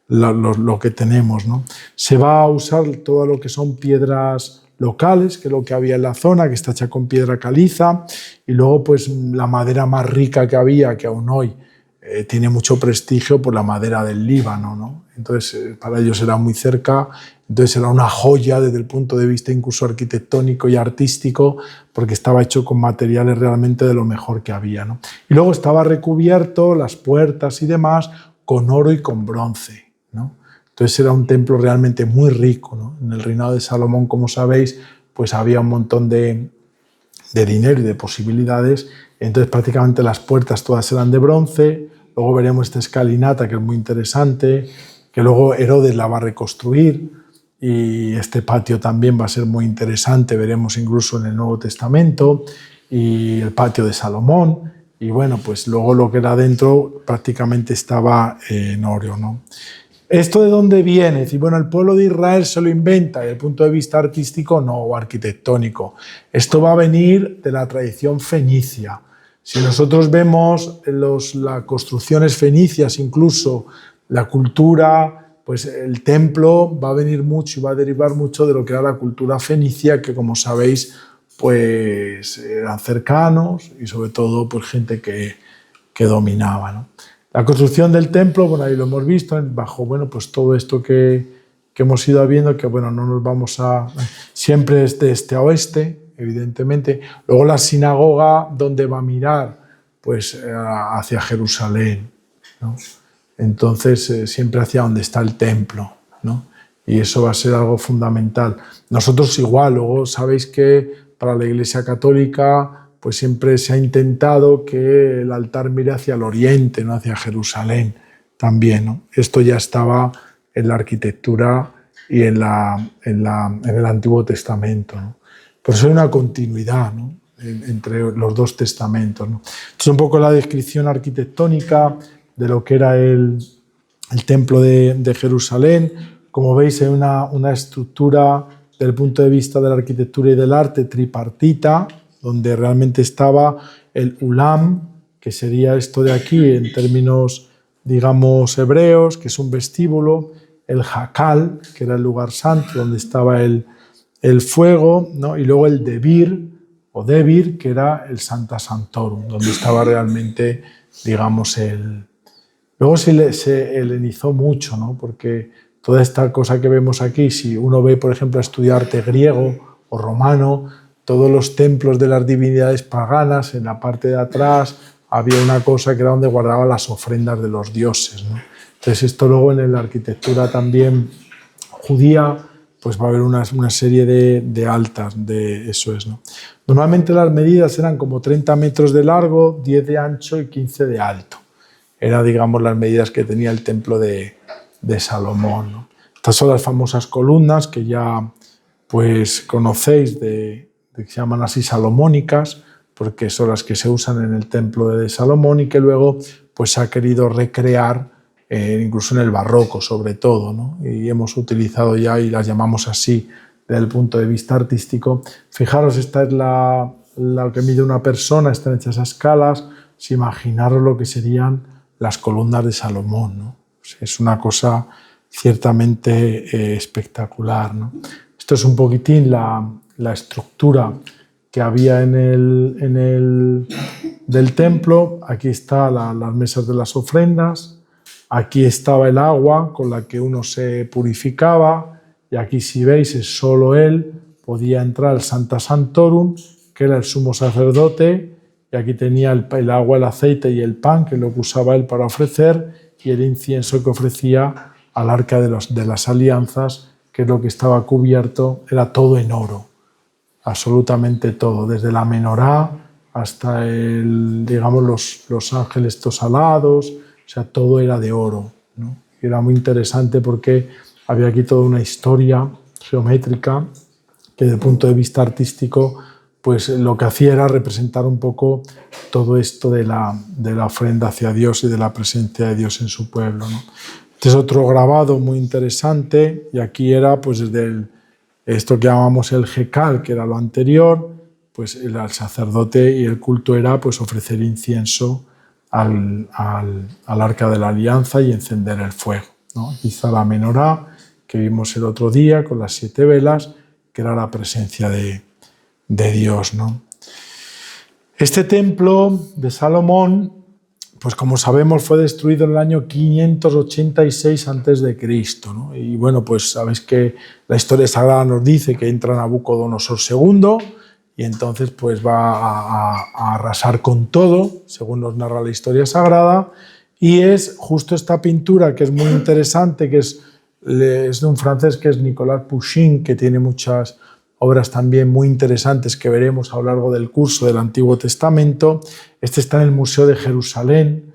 lo que tenemos, ¿no? Se va a usar todo lo que son piedras locales, que es lo que había en la zona, que está hecha con piedra caliza, y luego pues la madera más rica que había, que aún hoy tiene mucho prestigio, por la madera del Líbano, ¿no? Entonces para ellos era muy cerca, entonces era una joya desde el punto de vista incluso arquitectónico y artístico, porque estaba hecho con materiales realmente de lo mejor que había, ¿no? Y luego estaba recubierto, las puertas y demás, con oro y con bronce, ¿no? Entonces era un templo realmente muy rico, ¿no? En el reinado de Salomón, como sabéis, pues había un montón de dinero y de posibilidades, entonces prácticamente las puertas todas eran de bronce. Luego veremos esta escalinata, que es muy interesante, que luego Herodes la va a reconstruir, y este patio también va a ser muy interesante, veremos incluso en el Nuevo Testamento, y el patio de Salomón, y bueno, pues luego lo que era dentro prácticamente estaba en oro, ¿no? ¿Esto de dónde viene? Y bueno, el pueblo de Israel se lo inventa desde el punto de vista artístico, no, o arquitectónico. Esto va a venir de la tradición fenicia. Si nosotros vemos las construcciones fenicias, incluso la cultura, pues el templo va a venir mucho y va a derivar mucho de lo que era la cultura fenicia, que como sabéis, pues eran cercanos y sobre todo pues gente que dominaba, ¿no? La construcción del templo, bueno, ahí lo hemos visto, bajo, bueno, pues todo esto que hemos ido viendo, que bueno, no nos vamos a... Siempre es de este a oeste, evidentemente. Luego la sinagoga, ¿dónde va a mirar? Pues hacia Jerusalén, ¿no? Entonces, siempre hacia donde está el templo, ¿no? Y eso va a ser algo fundamental. Nosotros igual, luego sabéis que para la Iglesia Católica pues siempre se ha intentado que el altar mire hacia el oriente, no hacia Jerusalén también, ¿no? Esto ya estaba en la arquitectura y en el Antiguo Testamento, ¿no? Por eso hay una continuidad, ¿no?, entre los dos testamentos, ¿no? Es un poco la descripción arquitectónica de lo que era el templo de Jerusalén. Como veis, hay una estructura desde el punto de vista de la arquitectura y del arte tripartita, donde realmente estaba el Ulam, que sería esto de aquí en términos, digamos, hebreos, que es un vestíbulo, el Hakal, que era el lugar santo, donde estaba el fuego, ¿no? Y luego el Debir, o Debir, que era el Sancta Sanctorum, donde estaba realmente, digamos, Luego se helenizó mucho, ¿no? Porque toda esta cosa que vemos aquí, si uno ve, por ejemplo, a estudiar arte griego o romano, todos los templos de las divinidades paganas, en la parte de atrás había una cosa que era donde guardaban las ofrendas de los dioses, ¿no? Entonces esto luego en la arquitectura también judía, pues va a haber una serie de altas, de eso es, ¿no? Normalmente las medidas eran como 30 metros de largo, 10 de ancho y 15 de alto. Eran, digamos, las medidas que tenía el templo de Salomón, ¿no? Estas son las famosas columnas que ya pues conocéis, que se llaman así salomónicas, porque son las que se usan en el templo de Salomón y que luego pues se ha querido recrear incluso en el barroco sobre todo, ¿no? Y hemos utilizado ya y las llamamos así desde el punto de vista artístico. Fijaros, esta es la que mide una persona, están hechas a escalas. Si imaginaros lo que serían las columnas de Salomón, ¿no? Es una cosa ciertamente espectacular, ¿no? Esto es un poquitín la estructura que había del templo. Aquí están las mesas de las ofrendas, aquí estaba el agua con la que uno se purificaba, y aquí, si veis, es solo él podía entrar al Sancta Sanctorum, que era el sumo sacerdote, y aquí tenía el agua, el aceite y el pan, que es lo que usaba él para ofrecer, y el incienso que ofrecía al arca de las alianzas, que es lo que estaba cubierto, era todo en oro, absolutamente todo, desde la menorá hasta los ángeles estos alados, o sea, todo era de oro, ¿no? Y era muy interesante porque había aquí toda una historia geométrica que, desde el punto de vista artístico, pues lo que hacía era representar un poco todo esto de la ofrenda hacia Dios y de la presencia de Dios en su pueblo, ¿no? Este es otro grabado muy interesante, y aquí era pues desde esto que llamamos el Jekal, que era lo anterior, pues el sacerdote, y el culto era pues ofrecer incienso al arca de la alianza y encender el fuego, ¿no? Aquí está la menorá que vimos el otro día con las 7 velas, que era la presencia de Dios, ¿no? Este templo de Salomón, pues como sabemos, fue destruido en el año 586 a.C., ¿no? Y bueno, pues sabéis que la historia sagrada nos dice que entra Nabucodonosor II, y entonces pues va a arrasar con todo, según nos narra la historia sagrada. Y es justo esta pintura, que es muy interesante, que es de un francés, que es Nicolas Poussin, que tiene muchas obras también muy interesantes que veremos a lo largo del curso del Antiguo Testamento. Este está en el Museo de Jerusalén.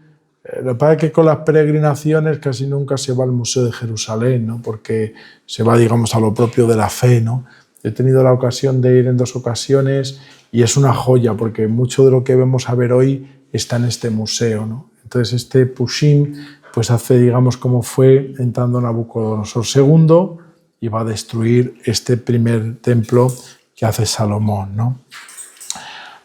Lo que pasa es que con las peregrinaciones casi nunca se va al Museo de Jerusalén, ¿no? Porque se va, digamos, a lo propio de la fe, ¿no? He tenido la ocasión de ir en 2 ocasiones y es una joya, porque mucho de lo que vamos a ver hoy está en este museo, ¿no? Entonces este Poussin pues hace, digamos, como fue entrando Nabucodonosor II y va a destruir este primer templo que hace Salomón, ¿no?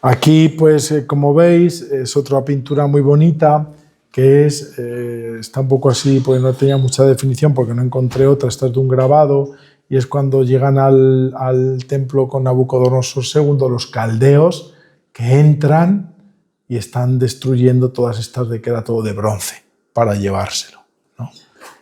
Aquí, pues, como veis, es otra pintura muy bonita, que está un poco así, pues no tenía mucha definición porque no encontré otra. Esta es de un grabado, y es cuando llegan al templo con Nabucodonosor II los caldeos, que entran y están destruyendo todas estas, de que era todo de bronce, para llevárselo, ¿no?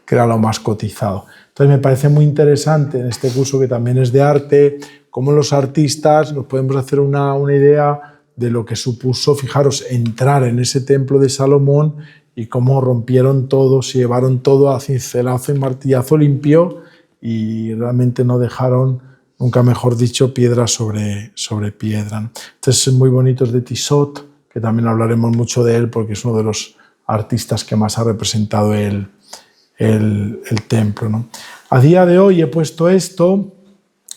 Que era lo más cotizado. Entonces me parece muy interesante en este curso, que también es de arte, cómo los artistas nos podemos hacer una idea de lo que supuso, fijaros, entrar en ese templo de Salomón, y cómo rompieron todo, se llevaron todo a cincelazo y martillazo limpio, y realmente no dejaron, nunca mejor dicho, piedra sobre piedra. Entonces es muy bonito, es de Tissot, que también hablaremos mucho de él porque es uno de los artistas que más ha representado el templo, ¿no? A día de hoy he puesto esto,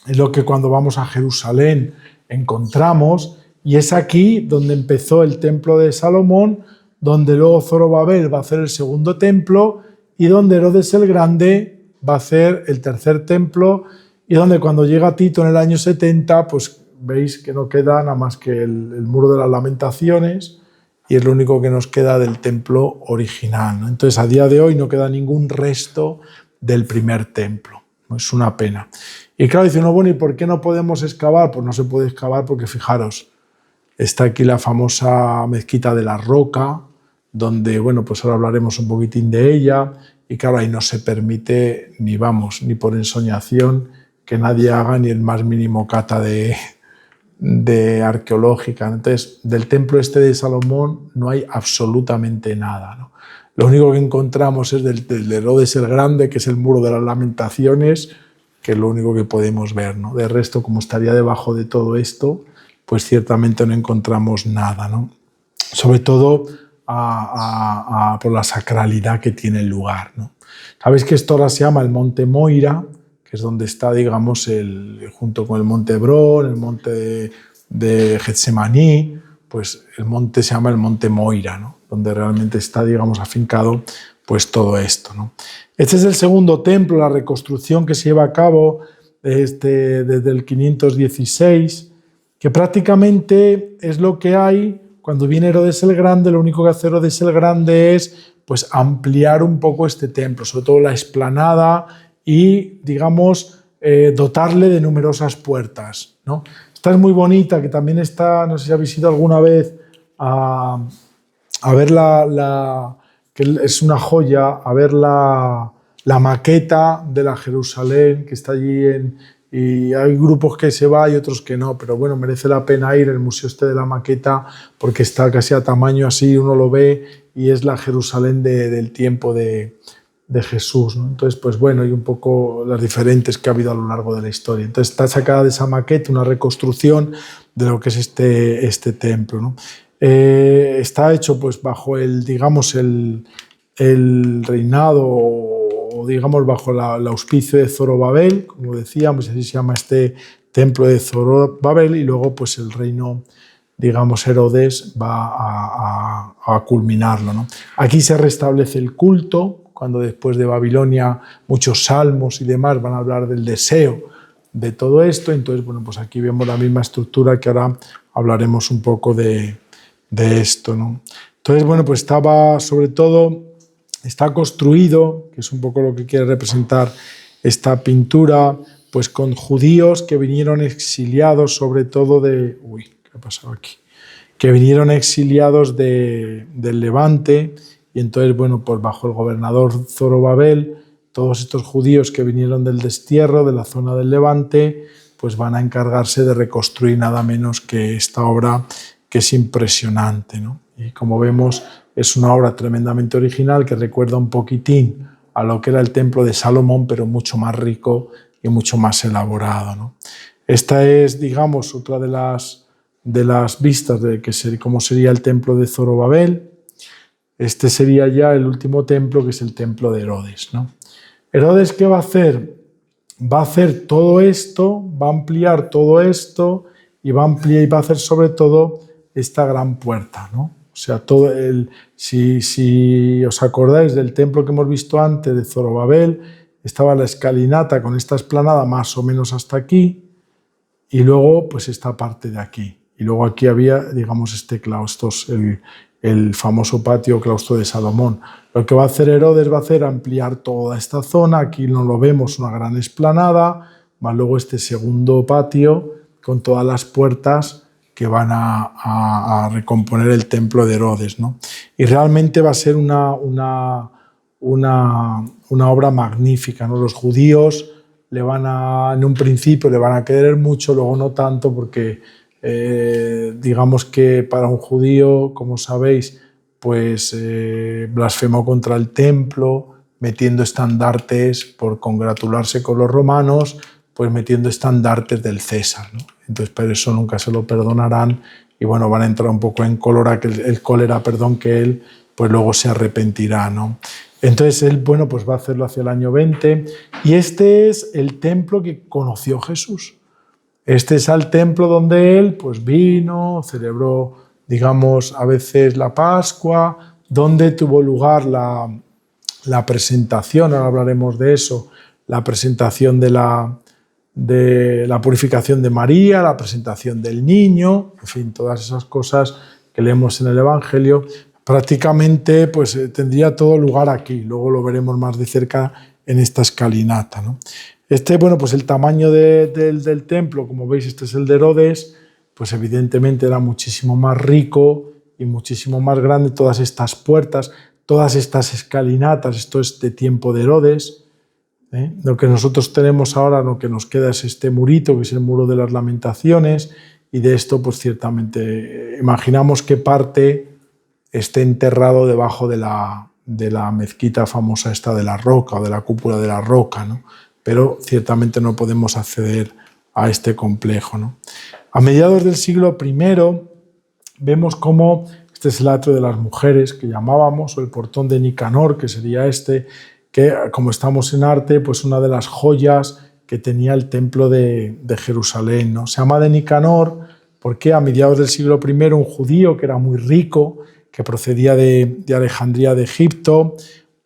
es lo que cuando vamos a Jerusalén encontramos, y es aquí donde empezó el templo de Salomón, donde luego Zorobabel va a hacer el segundo templo, y donde Herodes el Grande va a hacer el tercer templo, y donde cuando llega Tito en el año 70, pues veis que no queda nada más que el muro de las lamentaciones, y es lo único que nos queda del templo original, ¿no? Entonces a día de hoy no queda ningún resto del primer templo. Es una pena. Y claro, dice uno, bueno, ¿y por qué no podemos excavar? Pues no se puede excavar porque, fijaros, está aquí la famosa mezquita de la Roca, donde, bueno, pues ahora hablaremos un poquitín de ella, y claro, ahí no se permite ni por ensoñación que nadie haga ni el más mínimo cata de arqueológica. Entonces, del templo este de Salomón no hay absolutamente nada, ¿no? Lo único que encontramos es del Herodes el Grande, que es el muro de las lamentaciones, que es lo único que podemos ver, ¿no? De resto, como estaría debajo de todo esto, pues ciertamente no encontramos nada, ¿no? Sobre todo por la sacralidad que tiene el lugar, ¿no? Sabéis que esto ahora se llama el Monte Moira, que es donde está, digamos, junto con el Monte Hebrón, el monte de Getsemaní, pues el monte se llama el Monte Moira, ¿no? Donde realmente está, digamos, afincado pues todo esto, ¿no? Este es el segundo templo, la reconstrucción que se lleva a cabo desde el 516, que prácticamente es lo que hay cuando viene Herodes el Grande. Lo único que hace Herodes el Grande es pues ampliar un poco este templo, sobre todo la explanada y, digamos, dotarle de numerosas puertas, ¿no? Esta es muy bonita, que también está, no sé si habéis ido alguna vez a ver que es una joya, a ver la maqueta de la Jerusalén que está allí y hay grupos que se van y otros que no, pero bueno, merece la pena ir al museo de la maqueta porque está casi a tamaño así, uno lo ve y es la Jerusalén del tiempo de Jesús, ¿no? Entonces, pues bueno, hay un poco las diferentes que ha habido a lo largo de la historia. Entonces está sacada de esa maqueta una reconstrucción de lo que es este templo, ¿no? Está hecho pues bajo digamos, el reinado o digamos bajo el auspicio de Zorobabel, como decíamos, así se llama este templo de Zorobabel, y luego pues el reino, digamos, Herodes va a culminarlo, ¿no? Aquí se restablece el culto, cuando después de Babilonia muchos salmos y demás van a hablar del deseo de todo esto. Entonces, bueno, pues aquí vemos la misma estructura que ahora hablaremos un poco de esto, ¿no? Entonces, bueno, pues estaba, sobre todo, está construido, que es un poco lo que quiere representar esta pintura, pues con judíos que vinieron exiliados, sobre todo de... Uy, ¿qué ha pasado aquí? Que vinieron exiliados del Levante, y entonces, bueno, pues bajo el gobernador Zorobabel, todos estos judíos que vinieron del destierro, de la zona del Levante, pues van a encargarse de reconstruir nada menos que esta obra, que es impresionante, ¿no? Y como vemos, es una obra tremendamente original que recuerda un poquitín a lo que era el templo de Salomón, pero mucho más rico y mucho más elaborado, ¿no? Esta es, digamos, otra de las vistas de cómo sería el templo de Zorobabel. Este sería ya el último templo, que es el templo de Herodes, ¿no? Herodes, ¿qué va a hacer? Va a hacer todo esto, va a ampliar todo esto y va a hacer sobre todo esta gran puerta, ¿no? O sea, si os acordáis del templo que hemos visto antes de Zorobabel, estaba la escalinata con esta explanada más o menos hasta aquí, y luego pues esta parte de aquí. Y luego aquí había, digamos, este claustro, el famoso patio claustro de Salomón. Lo que va a hacer Herodes va a hacer ampliar toda esta zona. Aquí no lo vemos, una gran explanada, más luego este segundo patio con todas las puertas que van a recomponer el templo de Herodes, ¿no? Y realmente va a ser una obra magnífica, ¿no? Los judíos en un principio le van a querer mucho, luego no tanto, porque digamos que para un judío, como sabéis, pues blasfemó contra el templo, metiendo estandartes por congratularse con los romanos, pues metiendo estandartes del César, ¿no? Entonces, pero eso nunca se lo perdonarán y bueno, van a entrar un poco en cólera, que él pues luego se arrepentirá, ¿no? Entonces él, bueno, pues va a hacerlo hacia el año 20 y este es el templo que conoció Jesús. Este es el templo donde él pues vino, celebró, digamos, a veces la Pascua, donde tuvo lugar la presentación, ahora hablaremos de eso, la presentación de la purificación de María, la presentación del niño, en fin, todas esas cosas que leemos en el Evangelio. Prácticamente pues tendría todo lugar aquí, luego lo veremos más de cerca en esta escalinata, ¿no? Bueno, pues el tamaño del templo, como veis, este es el de Herodes, pues evidentemente era muchísimo más rico y muchísimo más grande. Todas estas puertas, todas estas escalinatas, esto es de tiempo de Herodes. Lo que nosotros tenemos ahora, lo que nos queda es este murito, que es el muro de las lamentaciones, y de esto pues ciertamente imaginamos que parte esté enterrado debajo de la mezquita famosa esta de la roca o de la cúpula de la roca, ¿no? Pero ciertamente no podemos acceder a este complejo, ¿no? A mediados del siglo I vemos cómo este es el atrio de las mujeres que llamábamos, o el portón de Nicanor, que sería este, que como estamos en arte, pues una de las joyas que tenía el templo de Jerusalén, ¿no? Se llama de Nicanor porque a mediados del siglo I un judío que era muy rico, que procedía de Alejandría de Egipto,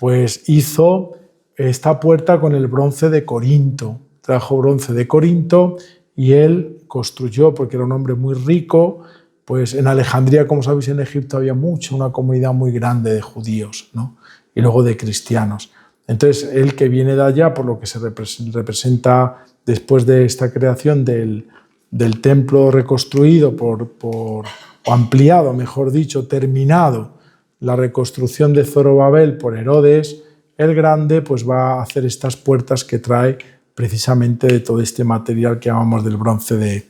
pues hizo esta puerta con el bronce de Corinto. Trajo bronce de Corinto y él construyó, porque era un hombre muy rico, pues en Alejandría, como sabéis, en Egipto había una comunidad muy grande de judíos, ¿no? Y luego de cristianos. Entonces, él que viene de allá, por lo que se representa después de esta creación del templo reconstruido o ampliado, mejor dicho, terminado, la reconstrucción de Zorobabel por Herodes el Grande, pues va a hacer estas puertas que trae precisamente de todo este material que llamamos del bronce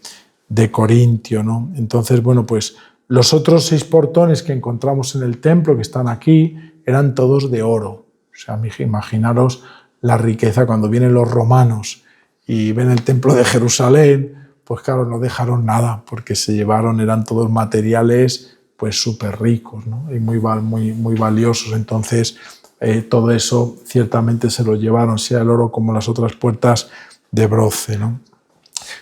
de Corintio, ¿no? Entonces, bueno, pues los otros 6 portones que encontramos en el templo, que están aquí, eran todos de oro. O sea, imaginaros la riqueza cuando vienen los romanos y ven el templo de Jerusalén, pues claro, no dejaron nada, porque se llevaron, eran todos materiales pues súper ricos, ¿no? Y muy valiosos. Entonces, todo eso ciertamente se lo llevaron, sea el oro como las otras puertas de bronce, ¿no?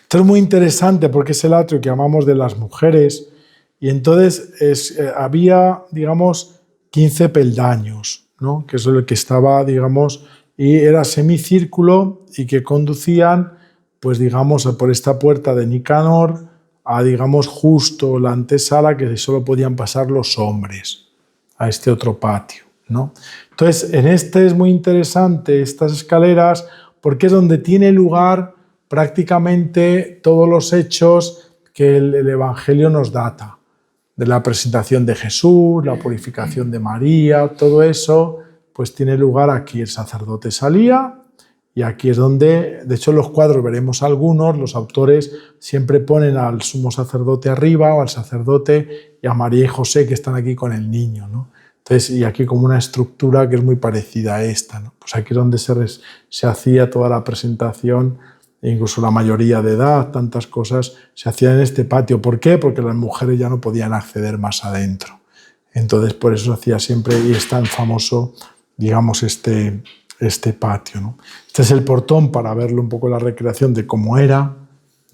Esto es muy interesante porque es el atrio que llamamos de las mujeres, y entonces había, digamos, 15 peldaños, ¿no? Que es el que estaba, digamos, y era semicírculo y que conducían, pues digamos, por esta puerta de Nicanor a, digamos, justo la antesala que solo podían pasar los hombres, a este otro patio, ¿no? Entonces, en este es muy interesante estas escaleras porque es donde tiene lugar prácticamente todos los hechos que el Evangelio nos data, de la presentación de Jesús, la purificación de María, todo eso, pues tiene lugar aquí. El sacerdote salía y aquí es donde, de hecho en los cuadros veremos algunos, los autores siempre ponen al sumo sacerdote arriba o al sacerdote y a María y José que están aquí con el niño, ¿no? Entonces, y aquí como una estructura que es muy parecida a esta, ¿no? Pues aquí es donde se hacía toda la presentación, incluso la mayoría de edad, tantas cosas se hacían en este patio. ¿Por qué? Porque las mujeres ya no podían acceder más adentro. Entonces, por eso se hacía siempre, y es tan famoso, digamos, este patio, ¿no? Este es el portón para verlo un poco la recreación de cómo era,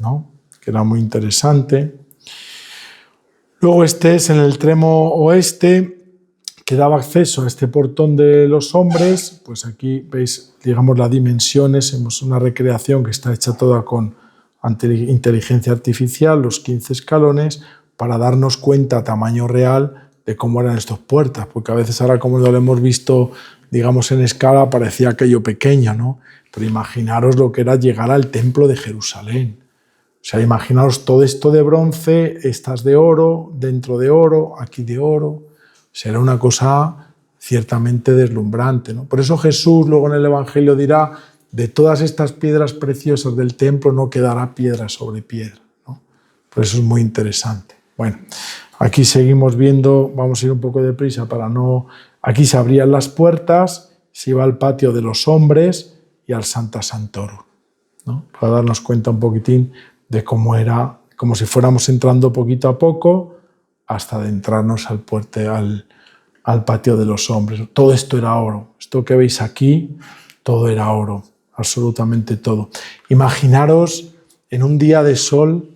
¿no? Que era muy interesante. Luego este es en el extremo oeste, que daba acceso a este portón de los hombres. Pues aquí veis, digamos, las dimensiones, es una recreación que está hecha toda con inteligencia artificial, los 15 escalones, para darnos cuenta a tamaño real de cómo eran estas puertas, porque a veces ahora como lo hemos visto, digamos, en escala, parecía aquello pequeño, ¿no? Pero imaginaros lo que era llegar al templo de Jerusalén. O sea, imaginaros todo esto de bronce, estas de oro, dentro de oro, aquí de oro. Será una cosa ciertamente deslumbrante, ¿no? Por eso Jesús luego en el Evangelio dirá, de todas estas piedras preciosas del templo no quedará piedra sobre piedra, ¿no? Por eso es muy interesante. Bueno, aquí seguimos viendo, vamos a ir un poco deprisa para no... Aquí se abrían las puertas, se iba al patio de los hombres y al Sancta Sanctorum, ¿no? Para darnos cuenta un poquitín de cómo era, como si fuéramos entrando poquito a poco hasta adentrarnos al patio de los hombres. Todo esto era oro. Esto que veis aquí, todo era oro, absolutamente todo. Imaginaros en un día de sol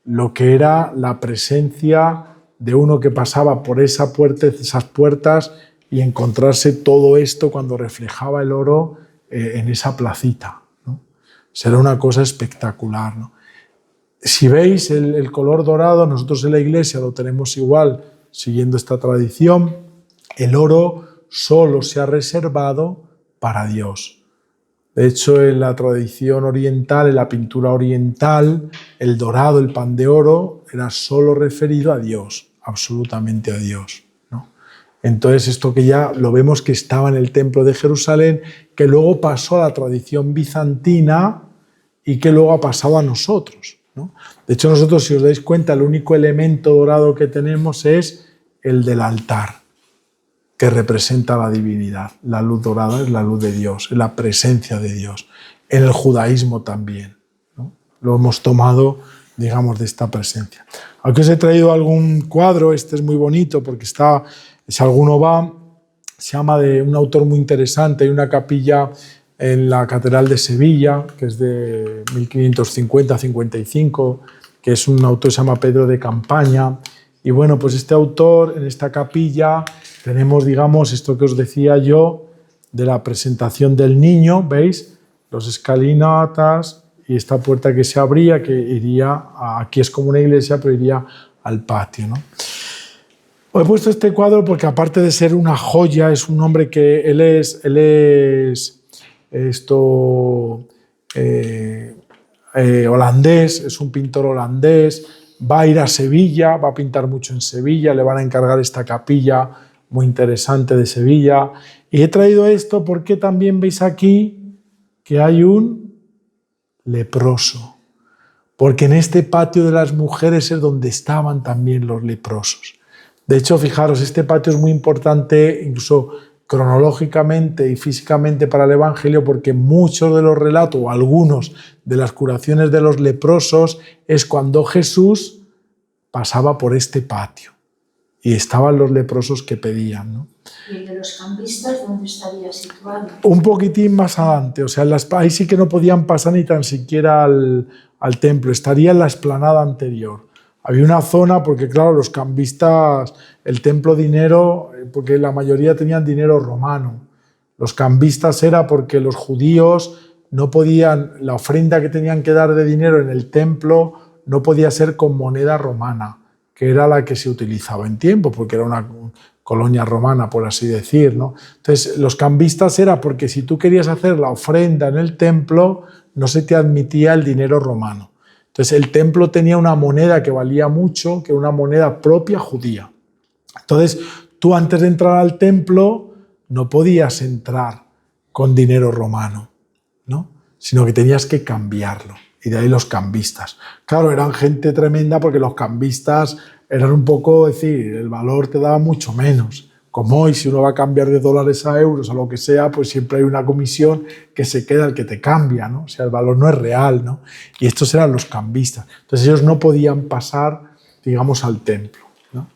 lo que era la presencia de uno que pasaba por esa puerta, esas puertas, y encontrarse todo esto cuando reflejaba el oro en esa placita, ¿no? Será una cosa espectacular, ¿no? Si veis el color dorado, nosotros en la iglesia lo tenemos igual, siguiendo esta tradición. El oro solo se ha reservado para Dios. De hecho, en la tradición oriental, en la pintura oriental, el dorado, el pan de oro, era solo referido a Dios, absolutamente a Dios, ¿no? Entonces, esto que ya lo vemos que estaba en el templo de Jerusalén, que luego pasó a la tradición bizantina y que luego ha pasado a nosotros, ¿no? De hecho, nosotros, si os dais cuenta, el único elemento dorado que tenemos es el del altar, que representa la divinidad. La luz dorada es la luz de Dios, es la presencia de Dios. En el judaísmo también, ¿no? Lo hemos tomado, digamos, de esta presencia. Aquí os he traído algún cuadro, este es muy bonito porque está, si alguno va, se llama de un autor muy interesante, hay una capilla en la Catedral de Sevilla, que es de 1550-55, que es un autor que se llama Pedro de Campaña. Y bueno, pues este autor, en esta capilla, tenemos, digamos, esto que os decía yo, de la presentación del niño, ¿veis? Los escalinatas y esta puerta que se abría, que iría, aquí es como una iglesia, pero iría al patio, ¿no? He puesto este cuadro porque aparte de ser una joya, es un hombre que él es holandés, es un pintor holandés, va a ir a Sevilla, va a pintar mucho en Sevilla, le van a encargar esta capilla muy interesante de Sevilla. Y he traído esto porque también veis aquí que hay un leproso, porque en este patio de las mujeres es donde estaban también los leprosos. De hecho, fijaros, este patio es muy importante incluso cronológicamente y físicamente para el Evangelio, porque muchos de los relatos o algunos de las curaciones de los leprosos es cuando Jesús pasaba por este patio y estaban los leprosos que pedían, ¿no? ¿Y el de los cambistas dónde estaría situado? Un poquitín más adelante, o sea, ahí sí que no podían pasar ni tan siquiera al templo, estaría en la explanada anterior. Había una zona, porque claro, los cambistas, el templo dinero, porque la mayoría tenían dinero romano. Los cambistas era porque los judíos no podían, la ofrenda que tenían que dar de dinero en el templo no podía ser con moneda romana, que era la que se utilizaba en tiempo, porque era una colonia romana, por así decir, ¿no? Entonces, los cambistas era porque si tú querías hacer la ofrenda en el templo, no se te admitía el dinero romano. Entonces, el templo tenía una moneda que valía mucho, que era una moneda propia judía. Entonces, tú antes de entrar al templo no podías entrar con dinero romano, ¿no? Sino que tenías que cambiarlo. Y de ahí los cambistas. Claro, eran gente tremenda porque los cambistas eran un poco, es decir, el valor te daba mucho menos. Como hoy, si uno va a cambiar de dólares a euros o lo que sea, pues siempre hay una comisión que se queda el que te cambia, ¿no? O sea, el valor no es real, ¿no? Y estos eran los cambistas. Entonces ellos no podían pasar, digamos, al templo, ¿no?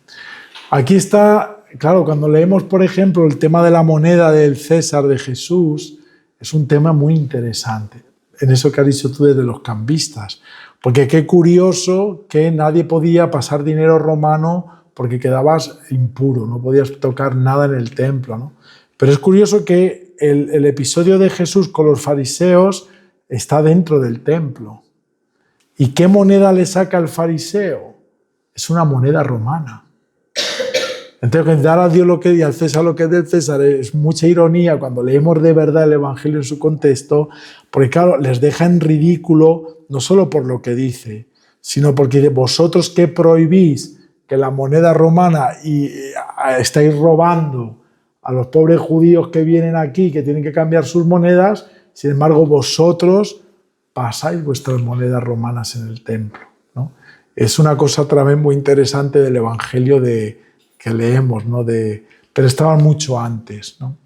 Aquí está, claro, cuando leemos, por ejemplo, el tema de la moneda del César de Jesús, es un tema muy interesante. En eso que has dicho tú de los cambistas. Porque qué curioso que nadie podía pasar dinero romano porque quedabas impuro, no podías tocar nada en el templo, ¿no? Pero es curioso que el episodio de Jesús con los fariseos está dentro del templo. ¿Y qué moneda le saca el fariseo? Es una moneda romana. Entonces, dar a Dios lo que es y al César lo que es del César es mucha ironía cuando leemos de verdad el Evangelio en su contexto, porque claro, les deja en ridículo no solo por lo que dice, sino porque vosotros que prohibís que la moneda romana y estáis robando a los pobres judíos que vienen aquí, que tienen que cambiar sus monedas, sin embargo vosotros pasáis vuestras monedas romanas en el templo, ¿no? Es una cosa también muy interesante del Evangelio que leemos, ¿no? Pero estaban mucho antes, ¿no?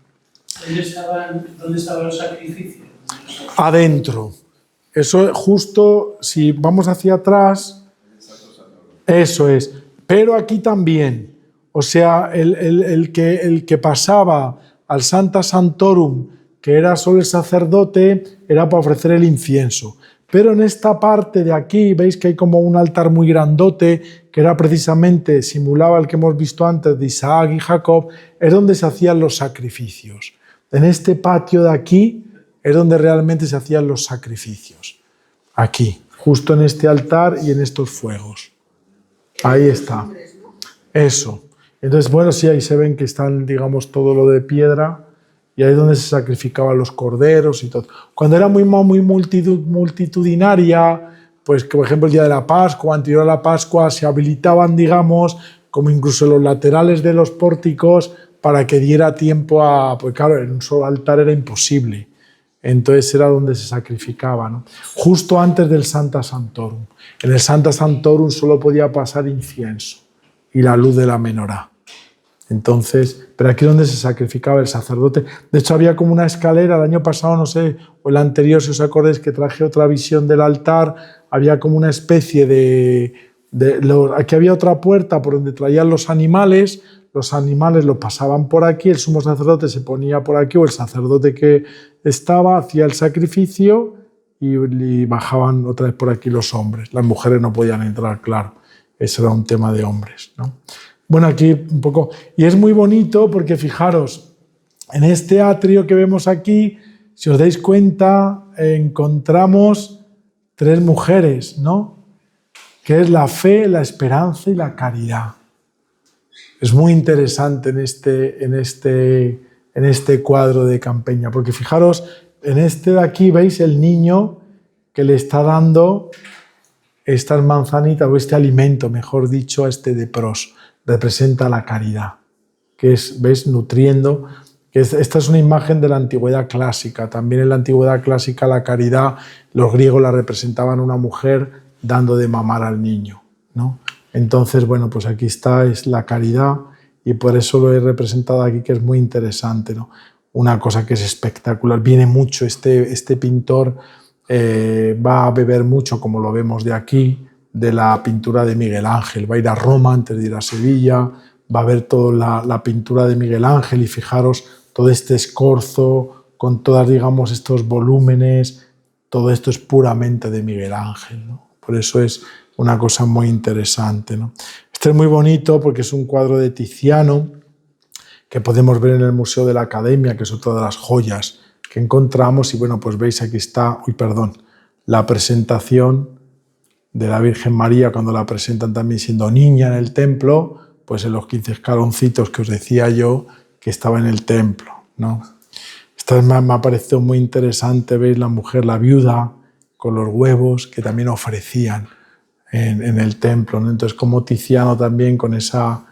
¿Dónde estaban los sacrificios? Adentro. Eso justo, si vamos hacia atrás, eso es. Pero aquí también, o sea, el que pasaba al Sancta Sanctorum, que era solo el sacerdote, era para ofrecer el incienso. Pero en esta parte de aquí, veis que hay como un altar muy grandote, que era precisamente, simulaba el que hemos visto antes de Isaac y Jacob, es donde se hacían los sacrificios. En este patio de aquí es donde realmente se hacían los sacrificios. Aquí, justo en este altar y en estos fuegos. Ahí está. Eso. Entonces, bueno, sí, ahí se ven que están, digamos, todo lo de piedra y ahí es donde se sacrificaban los corderos y todo. Cuando era muy multitudinaria, pues que por ejemplo el día de la Pascua, anterior a la Pascua, se habilitaban, digamos, como incluso los laterales de los pórticos para que diera tiempo a... Pues claro, en un solo altar era imposible. Entonces era donde se sacrificaba, ¿no? Justo antes del Sancta Sanctorum. En el Sancta Sanctorum solo podía pasar incienso y la luz de la menorá. Entonces, pero aquí es donde se sacrificaba el sacerdote. De hecho, había como una escalera, el año pasado, no sé, o el anterior, si os acordáis, que traje otra visión del altar, había como una especie aquí había otra puerta por donde traían los animales los pasaban por aquí, el sumo sacerdote se ponía por aquí, o el sacerdote que estaba, hacía el sacrificio y bajaban otra vez por aquí los hombres. Las mujeres no podían entrar, claro, ese era un tema de hombres, ¿no? Bueno, aquí un poco... Y es muy bonito porque, fijaros, En este atrio que vemos aquí, si os dais cuenta, encontramos 3 mujeres, ¿no? Que es la fe, la esperanza y la caridad. Es muy interesante en este cuadro de Campeña, porque fijaros, en este de aquí veis el niño que le está dando estas manzanitas o este alimento, mejor dicho, a este leproso. Representa la caridad, que es, ¿ves?, nutriendo. Esta es una imagen de la antigüedad clásica. También en la antigüedad clásica la caridad, los griegos la representaban una mujer dando de mamar al niño, ¿no? Entonces, bueno, pues aquí está, es la caridad, y por eso lo he representado aquí, que es muy interesante, ¿no? Una cosa que es espectacular. Viene mucho este pintor, va a beber mucho, como lo vemos de aquí, de la pintura de Miguel Ángel. Va a ir a Roma antes de ir a Sevilla, va a ver toda la pintura de Miguel Ángel, y fijaros todo este escorzo con todas, digamos, estos volúmenes. Todo esto es puramente de Miguel Ángel, ¿no? Por eso es una cosa muy interesante, ¿no? Este es muy bonito porque es un cuadro de Tiziano que podemos ver en el Museo de la Academia, que es otra de las joyas que encontramos. Y bueno, pues veis, aquí está, la presentación de la Virgen María, cuando la presentan también siendo niña en el templo, pues en los 15 escaloncitos que os decía yo que estaba en el templo, ¿no? Esta me ha parecido muy interesante. Veis la mujer, la viuda, con los huevos que también ofrecían en el templo, ¿no? Entonces, como Tiziano también con esa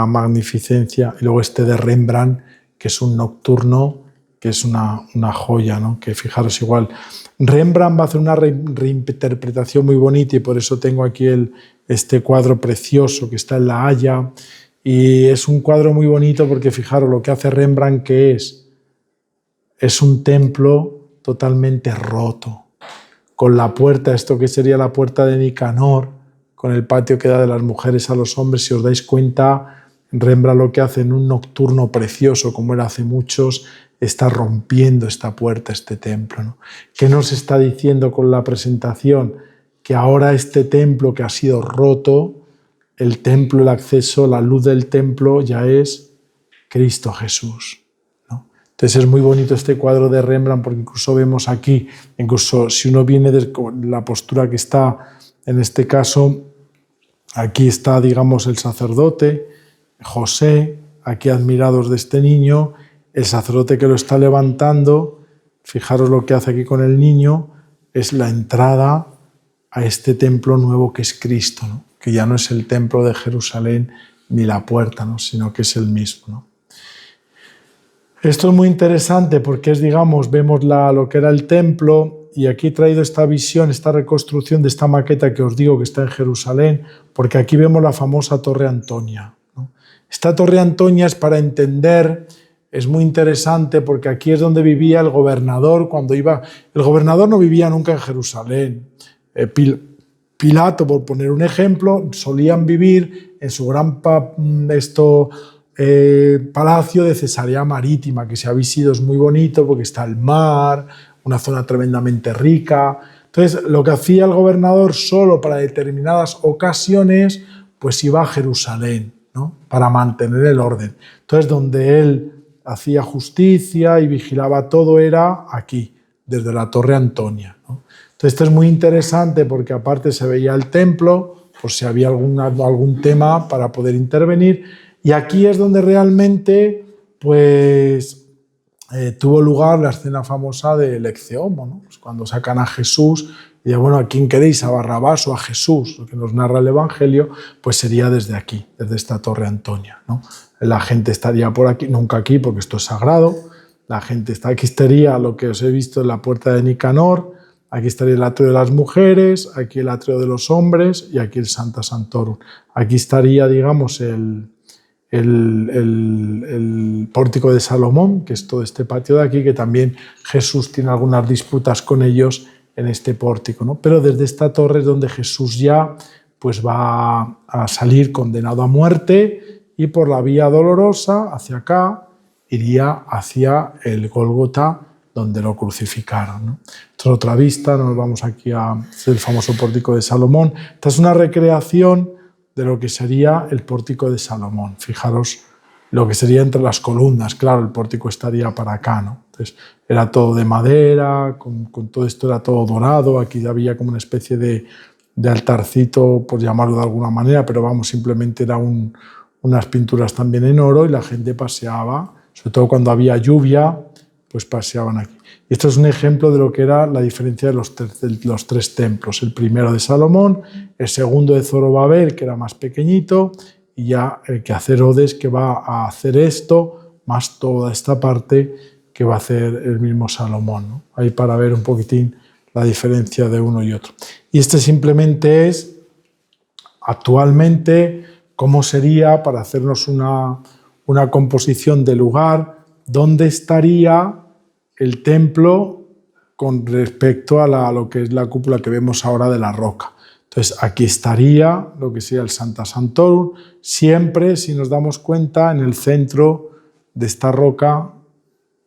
magnificencia. Y luego este de Rembrandt, que es un nocturno, que es una joya, ¿no? Que fijaros, igual Rembrandt va a hacer una reinterpretación muy bonita, y por eso tengo aquí este cuadro precioso que está en La Haya. Y es un cuadro muy bonito porque fijaros lo que hace Rembrandt, que es un templo totalmente roto, con la puerta, esto que sería la puerta de Nicanor, con el patio que da de las mujeres a los hombres. Si os dais cuenta, Rembrandt lo que hace en un nocturno precioso, como él hace muchos, está rompiendo esta puerta, este templo, ¿no? ¿Qué nos está diciendo con la presentación? Que ahora este templo que ha sido roto, el templo, el acceso, la luz del templo ya es Cristo Jesús, ¿no? Entonces es muy bonito este cuadro de Rembrandt, porque incluso vemos aquí, incluso si uno viene de la postura que está, en este caso, aquí está, digamos, el sacerdote, José, aquí admirados de este niño, el sacerdote que lo está levantando. Fijaros lo que hace aquí con el niño, es la entrada a este templo nuevo que es Cristo, ¿no? Que ya no es el templo de Jerusalén ni la puerta, ¿no? Sino que es el mismo, ¿no? Esto es muy interesante porque es, digamos, vemos lo que era el templo, y aquí he traído esta visión, esta reconstrucción de esta maqueta que os digo que está en Jerusalén, porque aquí vemos la famosa Torre Antonia, ¿no? Esta Torre Antonia es para entender. Es muy interesante porque aquí es donde vivía el gobernador cuando iba. El gobernador no vivía nunca en Jerusalén. Pilato, por poner un ejemplo, solían vivir en su gran palacio de Cesarea Marítima, que si habéis ido es muy bonito porque está el mar, una zona tremendamente rica. Entonces, lo que hacía el gobernador solo para determinadas ocasiones, pues iba a Jerusalén, ¿no? Para mantener el orden. Entonces, donde él hacía justicia y vigilaba todo era aquí, desde la Torre Antonia, ¿no? Entonces esto es muy interesante porque aparte se veía el templo, por si había algún tema para poder intervenir, y aquí es donde realmente pues, tuvo lugar la escena famosa del Ecce Homo, ¿no? Pues cuando sacan a Jesús y dicen, bueno, ¿a quién queréis? ¿A Barrabás o a Jesús? Lo que nos narra el Evangelio, pues sería desde aquí, desde esta Torre Antonia, ¿no? La gente estaría por aquí, nunca aquí porque esto es sagrado. La gente está aquí, estaría lo que os he visto en la puerta de Nicanor, aquí estaría el atrio de las mujeres, aquí el atrio de los hombres y aquí el Sancta Sanctorum. Aquí estaría, digamos, el pórtico de Salomón, que es todo este patio de aquí, que también Jesús tiene algunas disputas con ellos en este pórtico, ¿no? Pero desde esta torre es donde Jesús ya pues, va a salir condenado a muerte, y por la vía dolorosa, hacia acá, iría hacia el Gólgota, donde lo crucificaron, ¿no? Esta es otra vista, nos vamos aquí al famoso pórtico de Salomón. Esta es una recreación de lo que sería el pórtico de Salomón. Fijaros lo que sería entre las columnas. Claro, el pórtico estaría para acá, ¿no? Entonces era todo de madera, con todo esto era todo dorado, aquí había como una especie de altarcito, por llamarlo de alguna manera, pero vamos, simplemente era unas pinturas también en oro y la gente paseaba, sobre todo cuando había lluvia, pues paseaban aquí. Y esto es un ejemplo de lo que era la diferencia de los tres templos. El primero de Salomón, el segundo de Zorobabel, que era más pequeñito, y ya el que hace Herodes, que va a hacer esto, más toda esta parte que va a hacer el mismo Salomón, ¿no? Ahí para ver un poquitín la diferencia de uno y otro. Y este simplemente es, actualmente, cómo sería, para hacernos una composición de lugar, dónde estaría el templo con respecto a lo que es la cúpula que vemos ahora de la roca. Entonces, aquí estaría lo que sería el Sancta Sanctorum, siempre, si nos damos cuenta, en el centro de esta roca,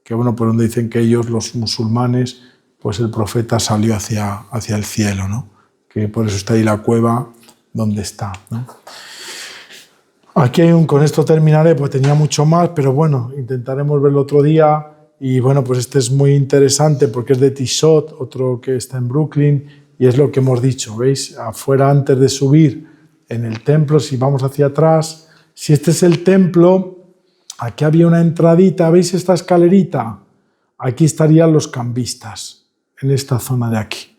que bueno, por donde dicen que ellos, los musulmanes, pues el profeta salió hacia el cielo, ¿no? Que por eso está ahí la cueva donde está, ¿no? Aquí hay con esto terminaré, pues tenía mucho más, pero bueno, intentaremos verlo otro día. Y bueno, pues este es muy interesante porque es de Tishot, otro que está en Brooklyn, y es lo que hemos dicho, ¿veis? Afuera, antes de subir en el templo, si vamos hacia atrás, si este es el templo, aquí había una entradita, ¿veis esta escalerita? Aquí estarían los cambistas, en esta zona de aquí,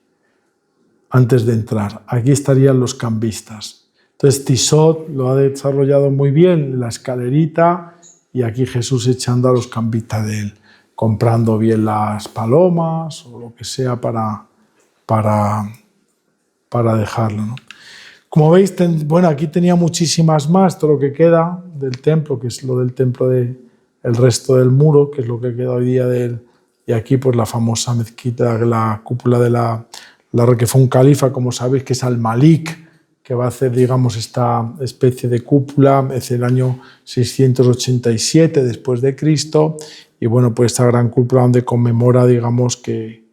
antes de entrar. Aquí estarían los cambistas. Entonces Tishot lo ha desarrollado muy bien, la escalerita, y aquí Jesús echando a los cambistas de él, comprando bien las palomas o lo que sea para dejarlo, ¿no? Como veis, bueno, aquí tenía muchísimas más, todo lo que queda del templo, que es lo del templo el resto del muro, que es lo que queda hoy día de él, y aquí pues la famosa mezquita, la cúpula de la que fue un califa, como sabéis, que es Al-Malik, que va a hacer, digamos, esta especie de cúpula, es el año 687 después de Cristo, y bueno, pues esta gran cúpula donde conmemora, digamos, que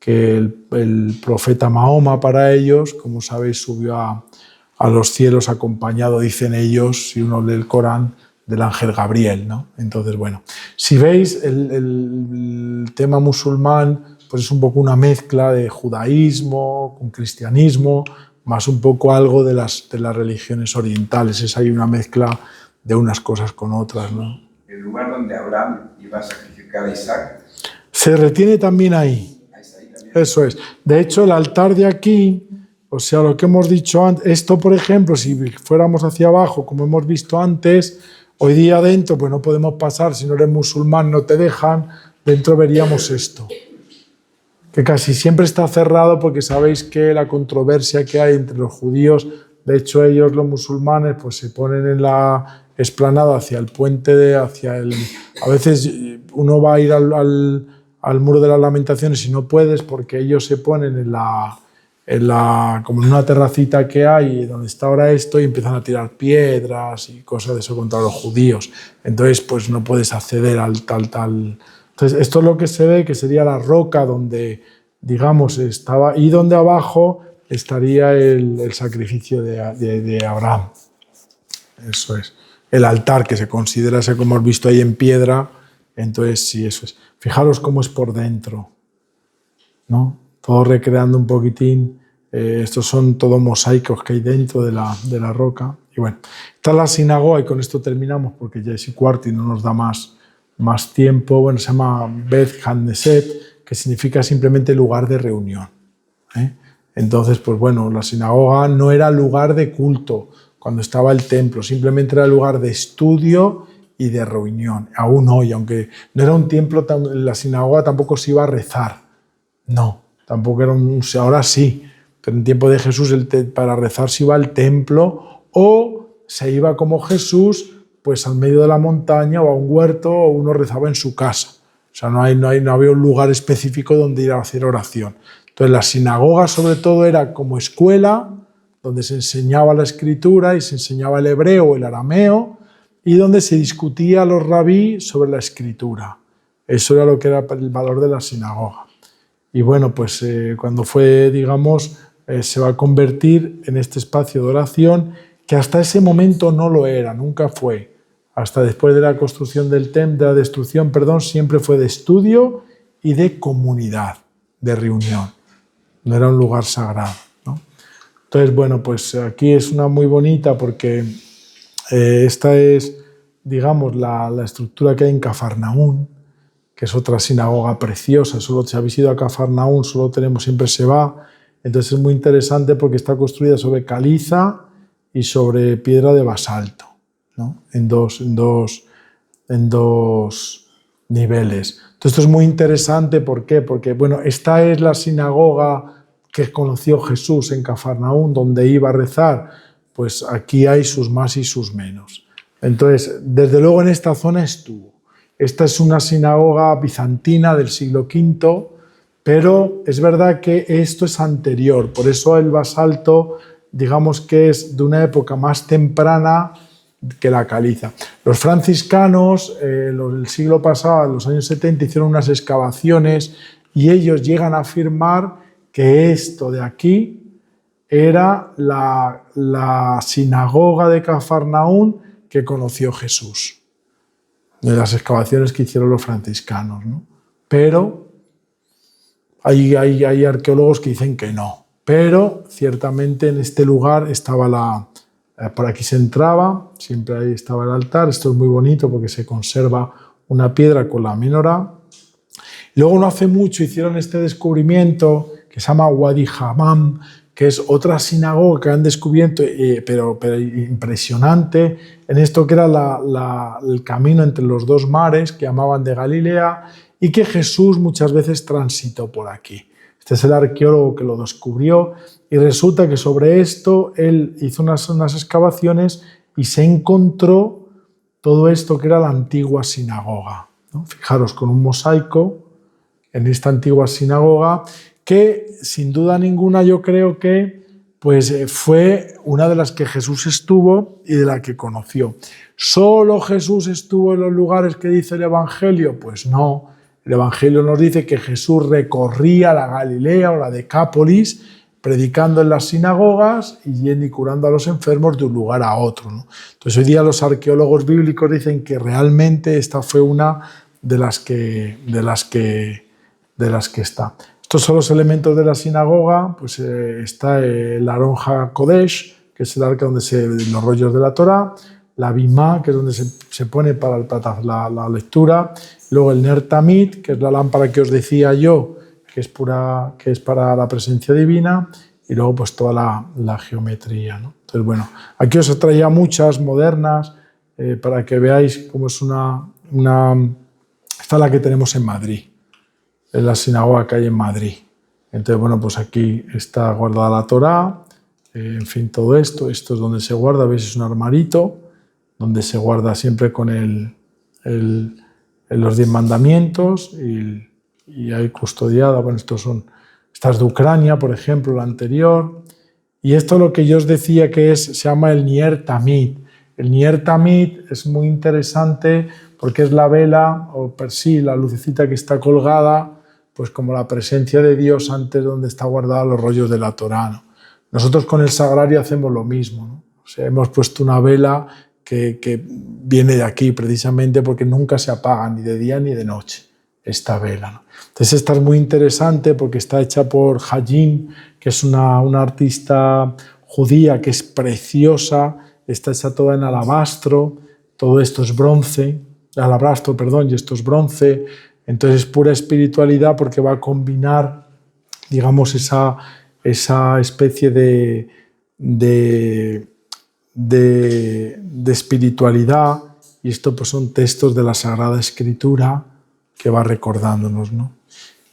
el profeta Mahoma para ellos, como sabéis, subió a los cielos acompañado, dicen ellos, si uno lee el Corán, del ángel Gabriel, ¿no? Entonces, bueno, si veis, el tema musulmán pues es un poco una mezcla de judaísmo con cristianismo, más un poco algo de las religiones orientales. Es ahí una mezcla de unas cosas con otras, ¿no? El lugar donde Abraham iba a sacrificar a Isaac se retiene también ahí. Eso es. De hecho, el altar de aquí, o sea, lo que hemos dicho antes, esto, por ejemplo, si fuéramos hacia abajo, como hemos visto antes, hoy día dentro, pues no podemos pasar, si no eres musulmán no te dejan, dentro veríamos esto, que casi siempre está cerrado porque sabéis que la controversia que hay entre los judíos, de hecho ellos, los musulmanes, pues se ponen en la explanada hacia el puente, a veces uno va a ir al muro de las lamentaciones y no puedes porque ellos se ponen como en una terracita que hay donde está ahora esto y empiezan a tirar piedras y cosas de eso contra los judíos. Entonces pues no puedes acceder al tal. Entonces esto es lo que se ve, que sería la roca donde, digamos, estaba, y donde abajo estaría el sacrificio de Abraham. Eso es. El altar que se considera, como hemos visto ahí, en piedra. Entonces sí, eso es. Fijaros cómo es por dentro, ¿no? Todo recreando un poquitín. Estos son todos mosaicos que hay dentro de la roca. Y bueno, está la sinagoga, y con esto terminamos porque ya es y cuarto y no nos da más tiempo. Bueno, se llama Beth Knesset, que significa simplemente lugar de reunión, ¿eh? Entonces, pues bueno, la sinagoga no era lugar de culto cuando estaba el templo, simplemente era lugar de estudio y de reunión. Aún hoy, aunque no era un templo, la sinagoga tampoco se iba a rezar. No, tampoco era ahora sí, pero en tiempo de Jesús para rezar se iba al templo o se iba como Jesús pues al medio de la montaña o a un huerto, o uno rezaba en su casa. O sea, no había un lugar específico donde ir a hacer oración. Entonces la sinagoga sobre todo era como escuela donde se enseñaba la escritura y se enseñaba el hebreo o el arameo, y donde se discutía a los rabí sobre la escritura. Eso era lo que era el valor de la sinagoga. Y bueno, pues cuando fue, digamos, se va a convertir en este espacio de oración, que hasta ese momento no lo era, nunca fue. hasta después de la construcción del templo, de la destrucción, perdón, siempre fue de estudio y de comunidad, de reunión. No era un lugar sagrado, ¿no? Entonces, bueno, pues aquí es una muy bonita porque esta es, digamos, la estructura que hay en Cafarnaún, que es otra sinagoga preciosa. Solo si habéis ido a Cafarnaún, solo tenemos siempre Sheba. Entonces es muy interesante porque está construida sobre caliza y sobre piedra de basalto, ¿no? En dos niveles. Entonces esto es muy interesante, ¿por qué? Porque, bueno, esta es la sinagoga que conoció Jesús en Cafarnaún, donde iba a rezar. Pues aquí hay sus más y sus menos. Entonces, desde luego en esta zona estuvo. Esta es una sinagoga bizantina del siglo V, pero es verdad que esto es anterior, por eso el basalto, digamos que es de una época más temprana que la caliza. Los franciscanos, el siglo pasado, en los años 70, hicieron unas excavaciones y ellos llegan a afirmar que esto de aquí era la sinagoga de Cafarnaún que conoció Jesús, de las excavaciones que hicieron los franciscanos, ¿no? Pero hay arqueólogos que dicen que no. Pero ciertamente en este lugar estaba por aquí se entraba, siempre ahí estaba el altar. Esto es muy bonito porque se conserva una piedra con la menorá. Luego no hace mucho hicieron este descubrimiento que se llama Wadi Hammam, que es otra sinagoga que han descubierto, pero impresionante, en esto que era el camino entre los dos mares, que llamaban de Galilea, y que Jesús muchas veces transitó por aquí. Este es el arqueólogo que lo descubrió, y resulta que sobre esto él hizo unas excavaciones y se encontró todo esto que era la antigua sinagoga, ¿no? Fijaros, con un mosaico en esta antigua sinagoga, que sin duda ninguna yo creo que pues, fue una de las que Jesús estuvo y de la que conoció. ¿Solo Jesús estuvo en los lugares que dice el Evangelio? Pues no. El Evangelio nos dice que Jesús recorría la Galilea o la Decápolis, predicando en las sinagogas y yendo y curando a los enfermos de un lugar a otro, ¿no? Entonces hoy día los arqueólogos bíblicos dicen que realmente esta fue una de las que está. Estos son los elementos de la sinagoga. Pues está el Aron HaKodesh, que es el arca donde los rollos de la Torá, la Bimá, que es donde se pone para la lectura, luego el Ner Tamid, que es la lámpara que os decía yo, que es para la presencia divina, y luego pues toda la geometría, ¿no? Entonces, bueno, aquí os traía muchas modernas para que veáis cómo es esta es la que tenemos en Madrid, es la sinagoga que hay en Madrid. Entonces, bueno, pues aquí está guardada la Torá, en fin, todo esto es donde se guarda, veis, es un armarito, donde se guarda siempre con los 10 mandamientos y hay custodiada. Bueno, estas de Ucrania, por ejemplo, la anterior. Y esto lo que yo os decía que se llama el Ner Tamid. El Ner Tamid es muy interesante porque es la vela, o per sí, la lucecita que está colgada, pues como la presencia de Dios antes donde está guardada los rollos de la Torá, ¿no? Nosotros con el sagrario hacemos lo mismo, ¿no? O sea, hemos puesto una vela que viene de aquí precisamente porque nunca se apaga ni de día ni de noche esta vela, ¿no? Entonces esta es muy interesante porque está hecha por Hajin, que es una artista judía que es preciosa, está hecha toda en alabastro, todo esto es bronce, alabastro, perdón, y esto es bronce. Entonces es pura espiritualidad porque va a combinar, digamos, esa especie de espiritualidad, y esto pues son textos de la Sagrada Escritura que va recordándonos, ¿no?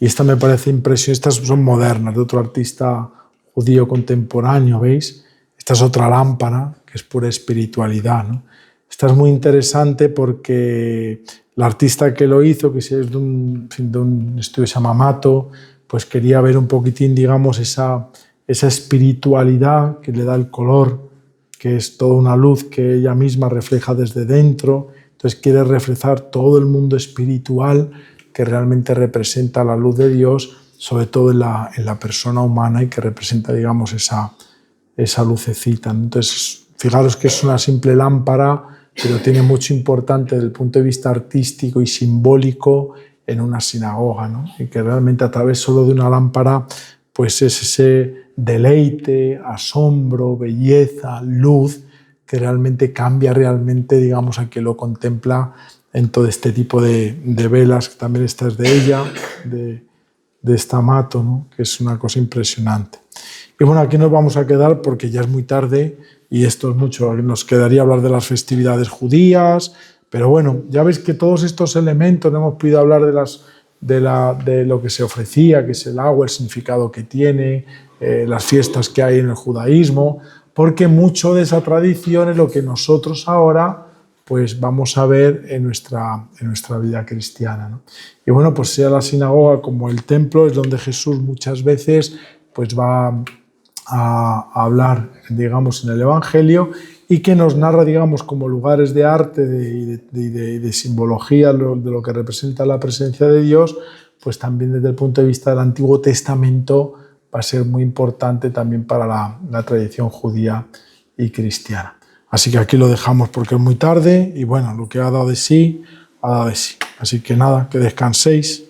Y esta me parece impresionante. Estas son modernas, de otro artista judío contemporáneo, ¿veis? Esta es otra lámpara que es pura espiritualidad, ¿no? Esta es muy interesante porque el artista que lo hizo, que es de un estudio que se llama Mato, pues quería ver un poquitín, digamos, esa espiritualidad que le da el color, que es toda una luz que ella misma refleja desde dentro. Entonces quiere reflejar todo el mundo espiritual que realmente representa la luz de Dios, sobre todo en la persona humana, y que representa, digamos, esa lucecita. Entonces, fijaros que es una simple lámpara pero tiene mucho importante desde el punto de vista artístico y simbólico en una sinagoga, ¿no? Y que realmente a través solo de una lámpara pues es ese deleite, asombro, belleza, luz, que realmente cambia realmente, digamos, a quien lo contempla en todo este tipo de velas, que también esta es de ella, de esta Amato, ¿no? Que es una cosa impresionante. Y bueno, aquí nos vamos a quedar porque ya es muy tarde y esto es mucho. Nos quedaría hablar de las festividades judías, pero bueno, ya veis que todos estos elementos, no hemos podido hablar de lo que se ofrecía, que es el agua, el significado que tiene, las fiestas que hay en el judaísmo, porque mucho de esa tradición es lo que nosotros ahora pues vamos a ver en nuestra vida cristiana, ¿no? Y bueno, pues sea la sinagoga como el templo, es donde Jesús muchas veces pues va a hablar, digamos, en el Evangelio, y que nos narra, digamos, como lugares de arte y de simbología de lo que representa la presencia de Dios, pues también desde el punto de vista del Antiguo Testamento va a ser muy importante también para la tradición judía y cristiana. Así que aquí lo dejamos porque es muy tarde y bueno, lo que ha dado de sí, ha dado de sí. Así que nada, que descanséis.